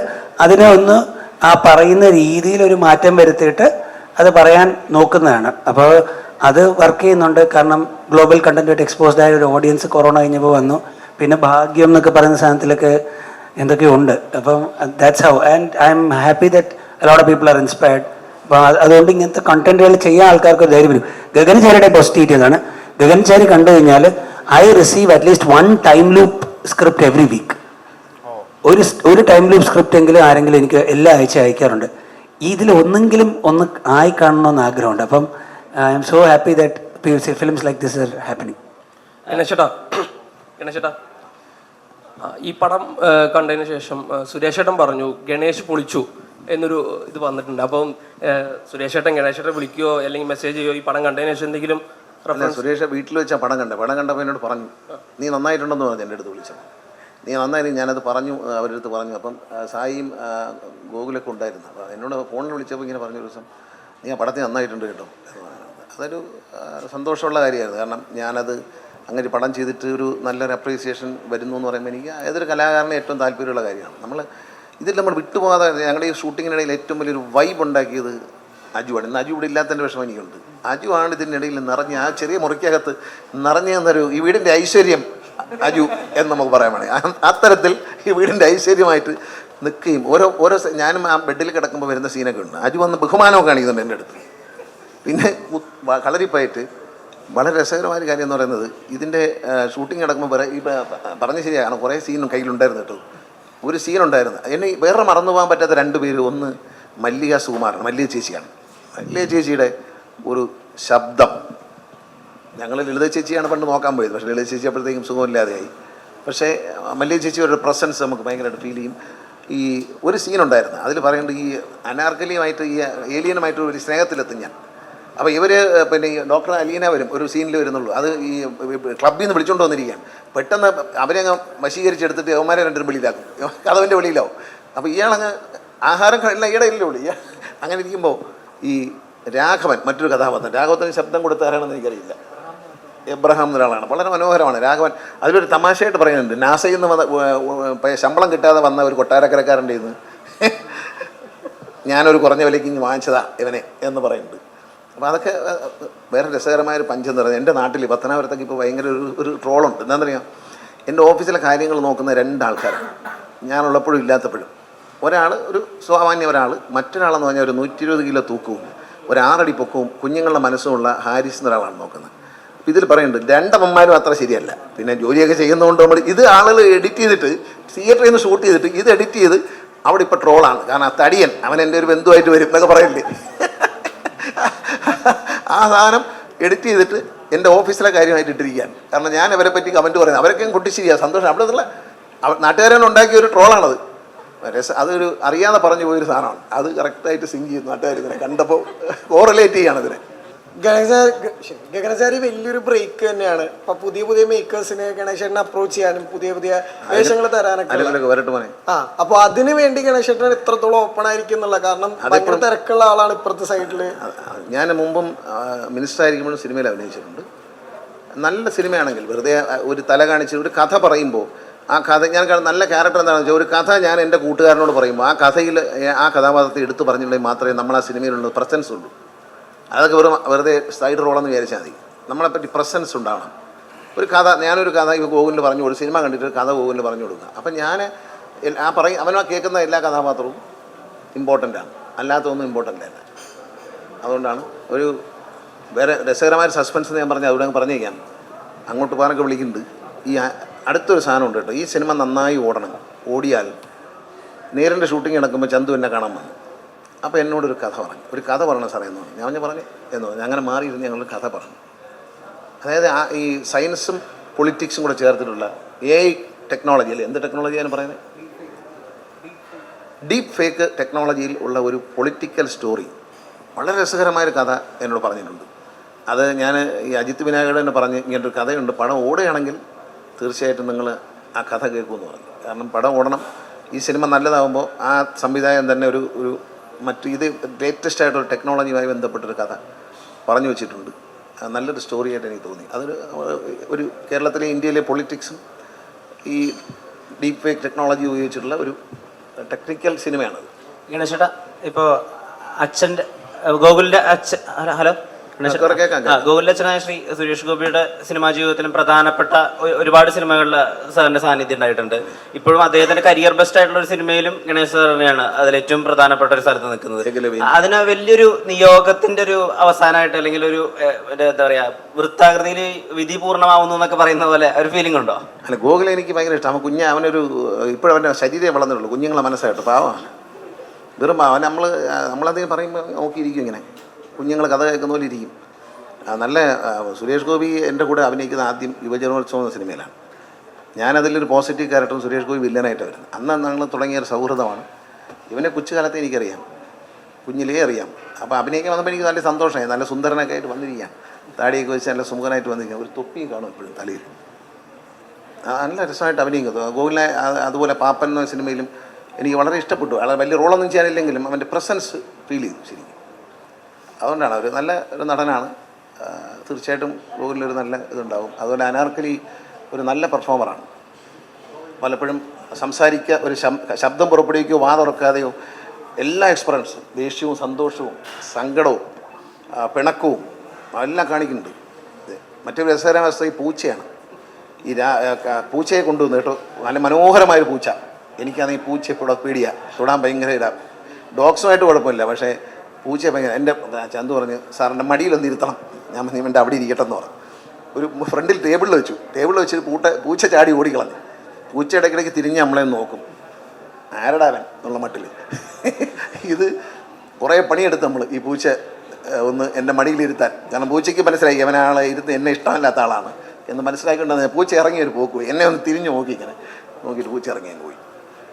അതിനെ ഒന്ന് ആ പറയുന്ന രീതിയിൽ ഒരു മാറ്റം വരുത്തിയിട്ട് അത് പറയാൻ നോക്കുന്നതാണ്. അപ്പോൾ അത് വർക്ക് ചെയ്യുന്നുണ്ട്. കാരണം ഗ്ലോബൽ കണ്ടന്റുമായിട്ട് എക്സ്പോസ്ഡ് ആയ ഒരു ഓഡിയൻസ് കൊറോണ കഴിഞ്ഞപ്പോൾ വന്നു. പിന്നെ ഭാഗ്യം എന്നൊക്കെ പറയുന്ന സാധനത്തിലൊക്കെ എന്തൊക്കെയോ ഉണ്ട്. അപ്പം that's how and I am happy that a lot of people are inspired. അപ്പോൾ അതുകൊണ്ട് ഇങ്ങനത്തെ കണ്ടന്റുകൾ ചെയ്യാൻ ആൾക്കാർക്ക് ഒരു ധൈര്യം വരും. ഗഗൻചാരിയുടെ പോസ്റ്റ് ചെയ്തതാണ്. ഗഗൻചാരി കണ്ടു കഴിഞ്ഞാൽ I receive at least 1 time loop script every week. ഒരു ടൈം ലൂപ്പ് സ്ക്രിപ്റ്റ് എങ്കിലും ആരെങ്കിലും എനിക്ക് എല്ലാ ആഴ്ച അയക്കാറുണ്ട്. ഇതിൽ ഒന്നെങ്കിലും ഒന്ന് ആയി കാണണമെന്ന് ആഗ്രഹമുണ്ട്. അപ്പം I am so happy that films like this are happening. ഗണേശേട്ടാ ഈ പടം കണ്ടതിന് ശേഷം സുരേഷ് ഏട്ടൻ പറഞ്ഞു ഗണേഷ് പൊളിച്ചു എന്നൊരു ഇത് വന്നിട്ടുണ്ട്. അപ്പം സുരേഷ് ഏട്ടൻ ഗണേശേട്ടൻ വിളിക്കുകയോ അല്ലെങ്കിൽ മെസ്സേജ് ചെയ്യോ ഈ പടം കണ്ടതിന് ശേഷം എന്തെങ്കിലും? സുരേഷ് വീട്ടിൽ വെച്ചാൽ പടം കണ്ടപ്പോൾ എന്നോട് പറഞ്ഞു, നീ നന്നായിട്ടുണ്ടെന്ന് പറഞ്ഞു. എൻ്റെ അടുത്ത് വിളിച്ചത് നീ നന്നായി, ഞാനത് പറഞ്ഞു, അവരുടെ അടുത്ത് പറഞ്ഞു. അപ്പം സായിയും ഗോകുലൊക്കെ ഉണ്ടായിരുന്നു. അപ്പോൾ എന്നോട് ഫോണിൽ വിളിച്ചപ്പോൾ ഇങ്ങനെ പറഞ്ഞ ഒരു ദിവസം, നീ ആ പടത്തിൽ നന്നായിട്ടുണ്ട് കേട്ടോ. അതൊരു സന്തോഷമുള്ള കാര്യമായിരുന്നു. കാരണം ഞാനത് അങ്ങനെ പടം ചെയ്തിട്ട് ഒരു നല്ലൊരു അപ്രീസിയേഷൻ വരുന്നു എന്ന് പറയുമ്പോൾ എനിക്ക് ഏതൊരു കലാകാരന് ഏറ്റവും താല്പര്യമുള്ള കാര്യമാണ്. ഇതിൽ നമ്മൾ വിട്ടുപോകാതെ ഞങ്ങളുടെ ഈ ഷൂട്ടിങ്ങിനിടയിൽ ഏറ്റവും വലിയൊരു വൈബ് ഉണ്ടാക്കിയത് അജുവാണ്. ഇന്ന് അജു ഇവിടെ ഇല്ലാത്തതിൻ്റെ വിഷമം എനിക്കുണ്ട്. അജുവാണ് ഇതിനിടയിൽ നിറഞ്ഞ് ആ ചെറിയ മുറിക്കകത്ത് നിറഞ്ഞു തന്നൊരു ഈ വീടിൻ്റെ ഐശ്വര്യം അജു എന്ന് നമുക്ക് പറയാൻ വേണമെങ്കിൽ അത്തരത്തിൽ ഈ വീടിൻ്റെ ഐശ്വര്യമായിട്ട് നിൽക്കുകയും ഓരോ ഞാനും ആ ബെഡിൽ കിടക്കുമ്പോൾ വരുന്ന സീനൊക്കെ ഉണ്ട്. അജു വന്ന് ബഹുമാനമൊക്കെ കാണിക്കുന്നുണ്ട് എൻ്റെ അടുത്ത്. പിന്നെ കളരിപ്പായിട്ട് വളരെ രസകരമായ കാര്യം എന്ന് പറയുന്നത്, ഇതിൻ്റെ ഷൂട്ടിംഗ് നടക്കുമ്പോൾ ഈ പറഞ്ഞ ശരിയാണ്, കുറേ സീനും കയ്യിലുണ്ടായിരുന്നു കേട്ടോ. ഒരു സീനുണ്ടായിരുന്നു എന്നെ വേറെ മറന്നു പോകാൻ പറ്റാത്ത 2 പേര്. ഒന്ന് മല്ലിക സുകുമാരൻ, മല്ലിക ചേച്ചിയാണ്. മല്ലിക ചേച്ചിയുടെ ഒരു ശബ്ദം, ഞങ്ങൾ ലളിത ചേച്ചിയാണ് പണ്ട് നോക്കാൻ പോയത്, പക്ഷേ ലളിത ചേച്ചി അപ്പോഴത്തേക്കും സുഖമില്ലാതെയായി. പക്ഷേ മല്ലിക ചേച്ചിയുടെ ഒരു പ്രസൻസ് നമുക്ക് ഭയങ്കരമായിട്ട് ഫീൽ ചെയ്യും. ഈ ഒരു സീനുണ്ടായിരുന്നു, അതിൽ പറയുന്നത് ഈ അനാർക്കലിയുമായിട്ട് ഈ ഏലിയനുമായിട്ട് ഒരു സ്നേഹത്തിലെത്തും ഞാൻ. അപ്പോൾ ഇവർ പിന്നെ ഈ ഡോക്ടർ അലീന വരും, ഒരു സീനിൽ വരുന്നുള്ളൂ. അത് ഈ ക്ലബ്ബിൽ നിന്ന് വിളിച്ചുകൊണ്ട് വന്നിരിക്കുകയാണ്. പെട്ടെന്ന് അവരെ അങ്ങ് വശീകരിച്ചെടുത്തിട്ട് യവന്മാരെ 2 വെളിയിലാക്കും, കഥവിൻ്റെ വെളിയിലാവും. അപ്പോൾ ഇയാളങ്ങ് ആഹാരം എല്ലാം ഈടയില്ലേ വിളി. അങ്ങനെ ഇരിക്കുമ്പോൾ ഈ രാഘവൻ, മറ്റൊരു കഥാപാത്രം, രാഘവത്തിന് ശബ്ദം കൊടുത്താരാണെന്ന് എനിക്കറിയില്ല, എബ്രഹാം എന്നൊരാളാണ്, വളരെ മനോഹരമാണ് രാഘവൻ. അതിലൊരു തമാശയായിട്ട് പറയുന്നുണ്ട്, നാസയിൽ നിന്ന് വന്ന ശമ്പളം കിട്ടാതെ വന്ന ഒരു കൊട്ടാരക്കരക്കാരൻ്റെ നിന്ന് ഞാനൊരു കുറഞ്ഞ വിലയ്ക്ക് ഇങ്ങ് വാങ്ങിച്ചതാ ഇവനെ എന്ന് പറയുന്നുണ്ട്. അപ്പോൾ അതൊക്കെ വേറെ രസകരമായൊരു പഞ്ചെന്ന് പറയുന്നത്. എൻ്റെ നാട്ടിൽ പത്തനാപുരത്തൊക്കെ ഇപ്പോൾ ഭയങ്കര ഒരു ട്രോളുണ്ട്. എന്താണെന്നറിയാം, എൻ്റെ ഓഫീസിലെ കാര്യങ്ങൾ നോക്കുന്ന 2 ആൾക്കാരാണ്, ഞാനുള്ളപ്പോഴും ഇല്ലാത്തപ്പോഴും. ഒരാൾ ഒരു സാമാന്യ ഒരാൾ, മറ്റൊരാളെന്ന് പറഞ്ഞാൽ ഒരു 120 കിലോ തൂക്കവും 6 അടി പൊക്കവും കുഞ്ഞുങ്ങളുടെ മനസ്സുമുള്ള ഹാരിസ് എന്നൊരാളാണ് നോക്കുന്നത്. അപ്പോൾ ഇതിൽ പറയുന്നുണ്ട് 2 അമ്മമാരും അത്ര ശരിയല്ല. പിന്നെ ജോലിയൊക്കെ ചെയ്യുന്നതുകൊണ്ട് നമ്മൾ ഇത് ആളുകൾ എഡിറ്റ് ചെയ്തിട്ട് തിയേറ്ററിൽ നിന്ന് ഷൂട്ട് ചെയ്തിട്ട് ഇത് എഡിറ്റ് ചെയ്ത് അവിടെ ഇപ്പോൾ ട്രോളാണ്. കാരണം ആ തടിയൻ അവൻ എൻ്റെ ഒരു ബന്ധുവായിട്ട് വരും എന്നൊക്കെ പറയില്ലേ. ആ സാധനം എഡിറ്റ് ചെയ്തിട്ട് എൻ്റെ ഓഫീസിലെ കാര്യമായിട്ട് ഇട്ടിരിക്കുകയാണ്. കാരണം ഞാൻ അവരെ പറ്റി കമൻറ്റ് പറയുന്നത്, അവരൊക്കെ കൊട്ടിശ്ശേരിയാണ് സന്തോഷം. അവിടെ നിന്നുള്ള നാട്ടുകാരൻ ഉണ്ടാക്കിയ ഒരു ട്രോളാണത്. അതൊരു അറിയാതെ പറഞ്ഞു പോയൊരു സാധനമാണ്. അത് കറക്റ്റായിട്ട് സിങ്ക് ചെയ്യുന്നു നാട്ടുകാർ ഇതിനെ കണ്ടപ്പോൾ കോറിലേറ്റ് ചെയ്യാണ് ഇതിനെ. ഗഗനചാരി വലിയൊരു ബ്രേക്ക് തന്നെയാണ്. ഇപ്പൊ പുതിയ മേക്കേഴ്സിനെ ഗണേശേട്ടനെ അപ്രോച്ച് ചെയ്യാനും പുതിയ വേഷങ്ങൾ തരാനൊക്കെ വരട്ടെ മോനെ. അപ്പൊ അതിനു വേണ്ടി ഗണേശേട്ടൻ ഇത്രത്തോളം ഓപ്പൺ ആയിരിക്കും എന്നുള്ള, കാരണം ഭയങ്കര തിരക്കുള്ള ആളാണ് ഇപ്പുറത്തെ സൈഡില്. ഞാൻ മുമ്പും മിനിസ്റ്റർ ആയിരിക്കുമ്പോഴും സിനിമയിൽ അഭിനയിച്ചിട്ടുണ്ട്. നല്ല സിനിമയാണെങ്കിൽ വെറുതെ ഒരു തല കാണിച്ച് ഒരു കഥ പറയുമ്പോൾ ആ കഥ ഞാൻ നല്ല ക്യാരക്ടർ എന്താണെന്ന് വെച്ചാൽ, ഒരു കഥ ഞാൻ എൻ്റെ കൂട്ടുകാരനോട് പറയുമ്പോൾ ആ കഥയിൽ ആ കഥാപാത്രത്തെ എടുത്തു പറഞ്ഞിട്ടുണ്ടെങ്കിൽ മാത്രമേ നമ്മൾ ആ സിനിമയിലുള്ള പ്രസൻസ് ഉള്ളൂ. അതൊക്കെ വെറുതെ സൈഡ് റോളെന്ന് വിചാരിച്ചാൽ മതി. നമ്മളെപ്പറ്റി പ്രസൻസ് ഉണ്ടാവണം. ഒരു കഥ, ഞാനൊരു കഥ ഇപ്പോൾ ഗോകുലിന് പറഞ്ഞു കൊടുക്കും, സിനിമ കണ്ടിട്ട് കഥ ഗോകുലിന് പറഞ്ഞു കൊടുക്കുക. അപ്പം ഞാൻ അവനാ കേൾക്കുന്ന എല്ലാ കഥാപാത്രവും ഇമ്പോർട്ടൻ്റാണ്, അല്ലാത്തതൊന്നും ഇമ്പോർട്ടൻ്റ് അല്ല. അതുകൊണ്ടാണ് ഒരു വേറെ രസകരമായ സസ്പെൻസ് ഞാൻ പറഞ്ഞത്, അവിടെ പറഞ്ഞേക്കാം. അങ്ങോട്ട് പോകാനൊക്കെ വിളിക്കുന്നുണ്ട്. ഈ അടുത്തൊരു സാധനമുണ്ട് കേട്ടോ, ഈ സിനിമ നന്നായി ഓടിയാൽ നേരിൻ്റെ ഷൂട്ടിങ് നടക്കുമ്പോൾ ചന്തു എന്നെ കാണാൻ വന്നു. അപ്പോൾ എന്നോടൊരു കഥ പറഞ്ഞു സാറേ എന്ന് പറഞ്ഞു. ഞാൻ പറഞ്ഞു എന്ന് പറഞ്ഞു. അങ്ങനെ മാറിയിരുന്ന് ഞങ്ങളൊരു കഥ പറഞ്ഞു. അതായത് ഈ സയൻസും പൊളിറ്റിക്സും കൂടെ ചേർത്തിട്ടുള്ള AI ടെക്നോളജി അല്ലേ, എന്ത് ടെക്നോളജിയാണ് പറയുന്നത്, ഡീപ്പ് ഫേക്ക് ടെക്നോളജിയിൽ ഉള്ള ഒരു പൊളിറ്റിക്കൽ സ്റ്റോറി. വളരെ രസകരമായൊരു കഥ എന്നോട് പറഞ്ഞിട്ടുണ്ട്. അത് ഞാൻ ഈ അജിത്ത് വിനായകയുടെ തന്നെ പറഞ്ഞ് ഇങ്ങനൊരു കഥയുണ്ട്, പടം ഓടുകയാണെങ്കിൽ തീർച്ചയായിട്ടും നിങ്ങൾ ആ കഥ കേൾക്കുമെന്ന് പറഞ്ഞു. കാരണം പടം ഓടണം, ഈ സിനിമ നല്ലതാകുമ്പോൾ ആ സംവിധായകൻ തന്നെ ഒരു ഇത് ലേറ്റസ്റ്റ് ആയിട്ടൊരു ടെക്നോളജിയുമായി ബന്ധപ്പെട്ടൊരു കഥ പറഞ്ഞു വെച്ചിട്ടുണ്ട്. നല്ലൊരു സ്റ്റോറിയായിട്ട് എനിക്ക് തോന്നി. ഒരു കേരളത്തിലെ ഇന്ത്യയിലെ പൊളിറ്റിക്സും ഈ ഡീപ്പ് ഫേക്ക് ടെക്നോളജി ഉപയോഗിച്ചിട്ടുള്ള ഒരു ടെക്നിക്കൽ സിനിമയാണത്. ഗണേശേട്ടാ, ഇപ്പോൾ അച്ഛൻ്റെ ഗോകുലിൻ്റെ അച്ഛൻ, ഹലോ ഗോകുലച്ചനായ ശ്രീ സുരേഷ് ഗോപിയുടെ സിനിമാ ജീവിതത്തിലും പ്രധാനപ്പെട്ട ഒരുപാട് സിനിമകളിൽ സാറിന്റെ സാന്നിധ്യം ഉണ്ടായിട്ടുണ്ട്. ഇപ്പോഴും അദ്ദേഹത്തിന്റെ കരിയർ ബെസ്റ്റ് ആയിട്ടുള്ള ഒരു സിനിമയിലും ഗണേഷ് സാർ തന്നെയാണ് അതിൽ ഏറ്റവും പ്രധാനപ്പെട്ട ഒരു സ്ഥലത്ത് നിൽക്കുന്നത്. അതിന് വലിയൊരു നിയോഗത്തിന്റെ ഒരു അവസാനമായിട്ട് അല്ലെങ്കിൽ ഒരു എന്താ പറയാ വൃത്താകൃതിയിൽ വിധി പൂർണ്ണമാവുന്നു എന്നൊക്കെ പറയുന്ന പോലെ ഒരു ഫീലിംഗ് ഉണ്ടോ? അല്ല, ഗോകുലെ എനിക്ക് ഭയങ്കര ഇഷ്ടം. അവൻ അവനൊരു ഇപ്പോഴും അവൻ്റെ ശരീരം വളർന്നിട്ടുള്ളൂ, കുഞ്ഞുങ്ങളെ മനസ്സായിട്ട് പാവമാണ്, വെറും അവൻ നമ്മളധികം പറയുമ്പോൾ നോക്കിയിരിക്കും, ഇങ്ങനെ കുഞ്ഞുങ്ങൾ കഥ കേൾക്കുന്ന പോലെ ഇരിക്കും. നല്ല സുരേഷ് ഗോപി എൻ്റെ കൂടെ അഭിനയിക്കുന്ന ആദ്യം യുവജനോത്സവം എന്ന സിനിമയിലാണ്. ഞാനതിലൊരു പോസിറ്റീവ് ക്യാരക്ടറും സുരേഷ് ഗോപി വില്ലനായിട്ട് വരുന്നത്. അന്ന് ഞങ്ങൾ തുടങ്ങിയ ഒരു സൗഹൃദമാണ്. ഇവനെ കൊച്ചുകാലത്തെ എനിക്കറിയാം, കുഞ്ഞിലേ അറിയാം. അപ്പോൾ അഭിനയിക്കാൻ വന്നപ്പോൾ എനിക്ക് നല്ല സന്തോഷമായി. നല്ല സുന്ദരനൊക്കെ ആയിട്ട് വന്നിരിക്കാം, താടിയൊക്കെ വെച്ച് നല്ല സുമുഖനായിട്ട് വന്നിരിക്കാം. ഒരു തൊപ്പിയും കാണും എപ്പോഴും തലയിൽ. നല്ല രസമായിട്ട് അഭിനയിക്കുന്നു. ഗോകുലിനെ അതുപോലെ പാപ്പൻ എന്ന സിനിമയിലും എനിക്ക് വളരെ ഇഷ്ടപ്പെട്ടു. വളരെ വലിയ റോളൊന്നും ചെയ്യാനില്ലെങ്കിലും അവൻ്റെ പ്രസൻസ് ഫീൽ ചെയ്തു ശരിക്കും. അതുകൊണ്ടാണ് ഒരു നല്ല ഒരു നടനാണ്. തീർച്ചയായിട്ടും ഗോകുലിനൊരു നല്ല ഇതുണ്ടാവും. അതുപോലെ അനാർക്കലി ഒരു നല്ല പെർഫോമറാണ്. പലപ്പോഴും സംസാരിക്കുക, ഒരു ശബ്ദം പുറപ്പെടുവിക്കുകയോ വാതുറക്കാതെയോ എല്ലാ എക്സ്പീരിയൻസും, ദേഷ്യവും സന്തോഷവും സങ്കടവും പിണക്കവും എല്ലാം കാണിക്കുന്നുണ്ട്. മറ്റൊരു രസകരമായ അവസ്ഥ ഈ പൂച്ചയാണ്. ഈ പൂച്ചയെ കൊണ്ടുവന്നു കേട്ടോ, നല്ല മനോഹരമായൊരു പൂച്ച. എനിക്കാണ് ഈ പൂച്ചയെ പേടിയാണ്, തൊടാൻ ഭയങ്കര ഇടാം. ഡോഗ്സുമായിട്ട് കുഴപ്പമില്ല, പക്ഷേ പൂച്ചയെ ഭയങ്കര. എൻ്റെ ചന്തു പറഞ്ഞ് സാറിൻ്റെ മടിയിലൊന്ന് ഇരുത്തണം. ഞാൻ പറഞ്ഞു ഇവൻ്റെ അവിടെ ഇരിക്കട്ടെന്ന് പറഞ്ഞു. ഒരു ഫ്രണ്ടിൽ ടേബിളിൽ വെച്ച് പൂച്ച ചാടി ഓടിക്കളഞ്ഞു. പൂച്ച ഇടയ്ക്കിടയ്ക്ക് തിരിഞ്ഞ് നമ്മളെ നോക്കും, ആരടാവൻ എന്നുള്ള മട്ടിൽ. ഇത് കുറേ പണിയെടുത്ത് നമ്മൾ ഈ പൂച്ച ഒന്ന് എൻ്റെ മടിയിലിരുത്താൻ. കാരണം പൂച്ചയ്ക്ക് മനസ്സിലായി അവനാളെ ഇരുന്ന് എന്നെ ഇഷ്ടമില്ലാത്ത ആളാണ് എന്ന് മനസ്സിലാക്കിയിട്ടുണ്ടെന്ന് പൂച്ച ഇറങ്ങിയൊരു പോക്ക് പോയി. എന്നെ ഒന്ന് തിരിഞ്ഞ് നോക്കി, ഇങ്ങനെ നോക്കിയിട്ട് പൂച്ച ഇറങ്ങിയും പോയി.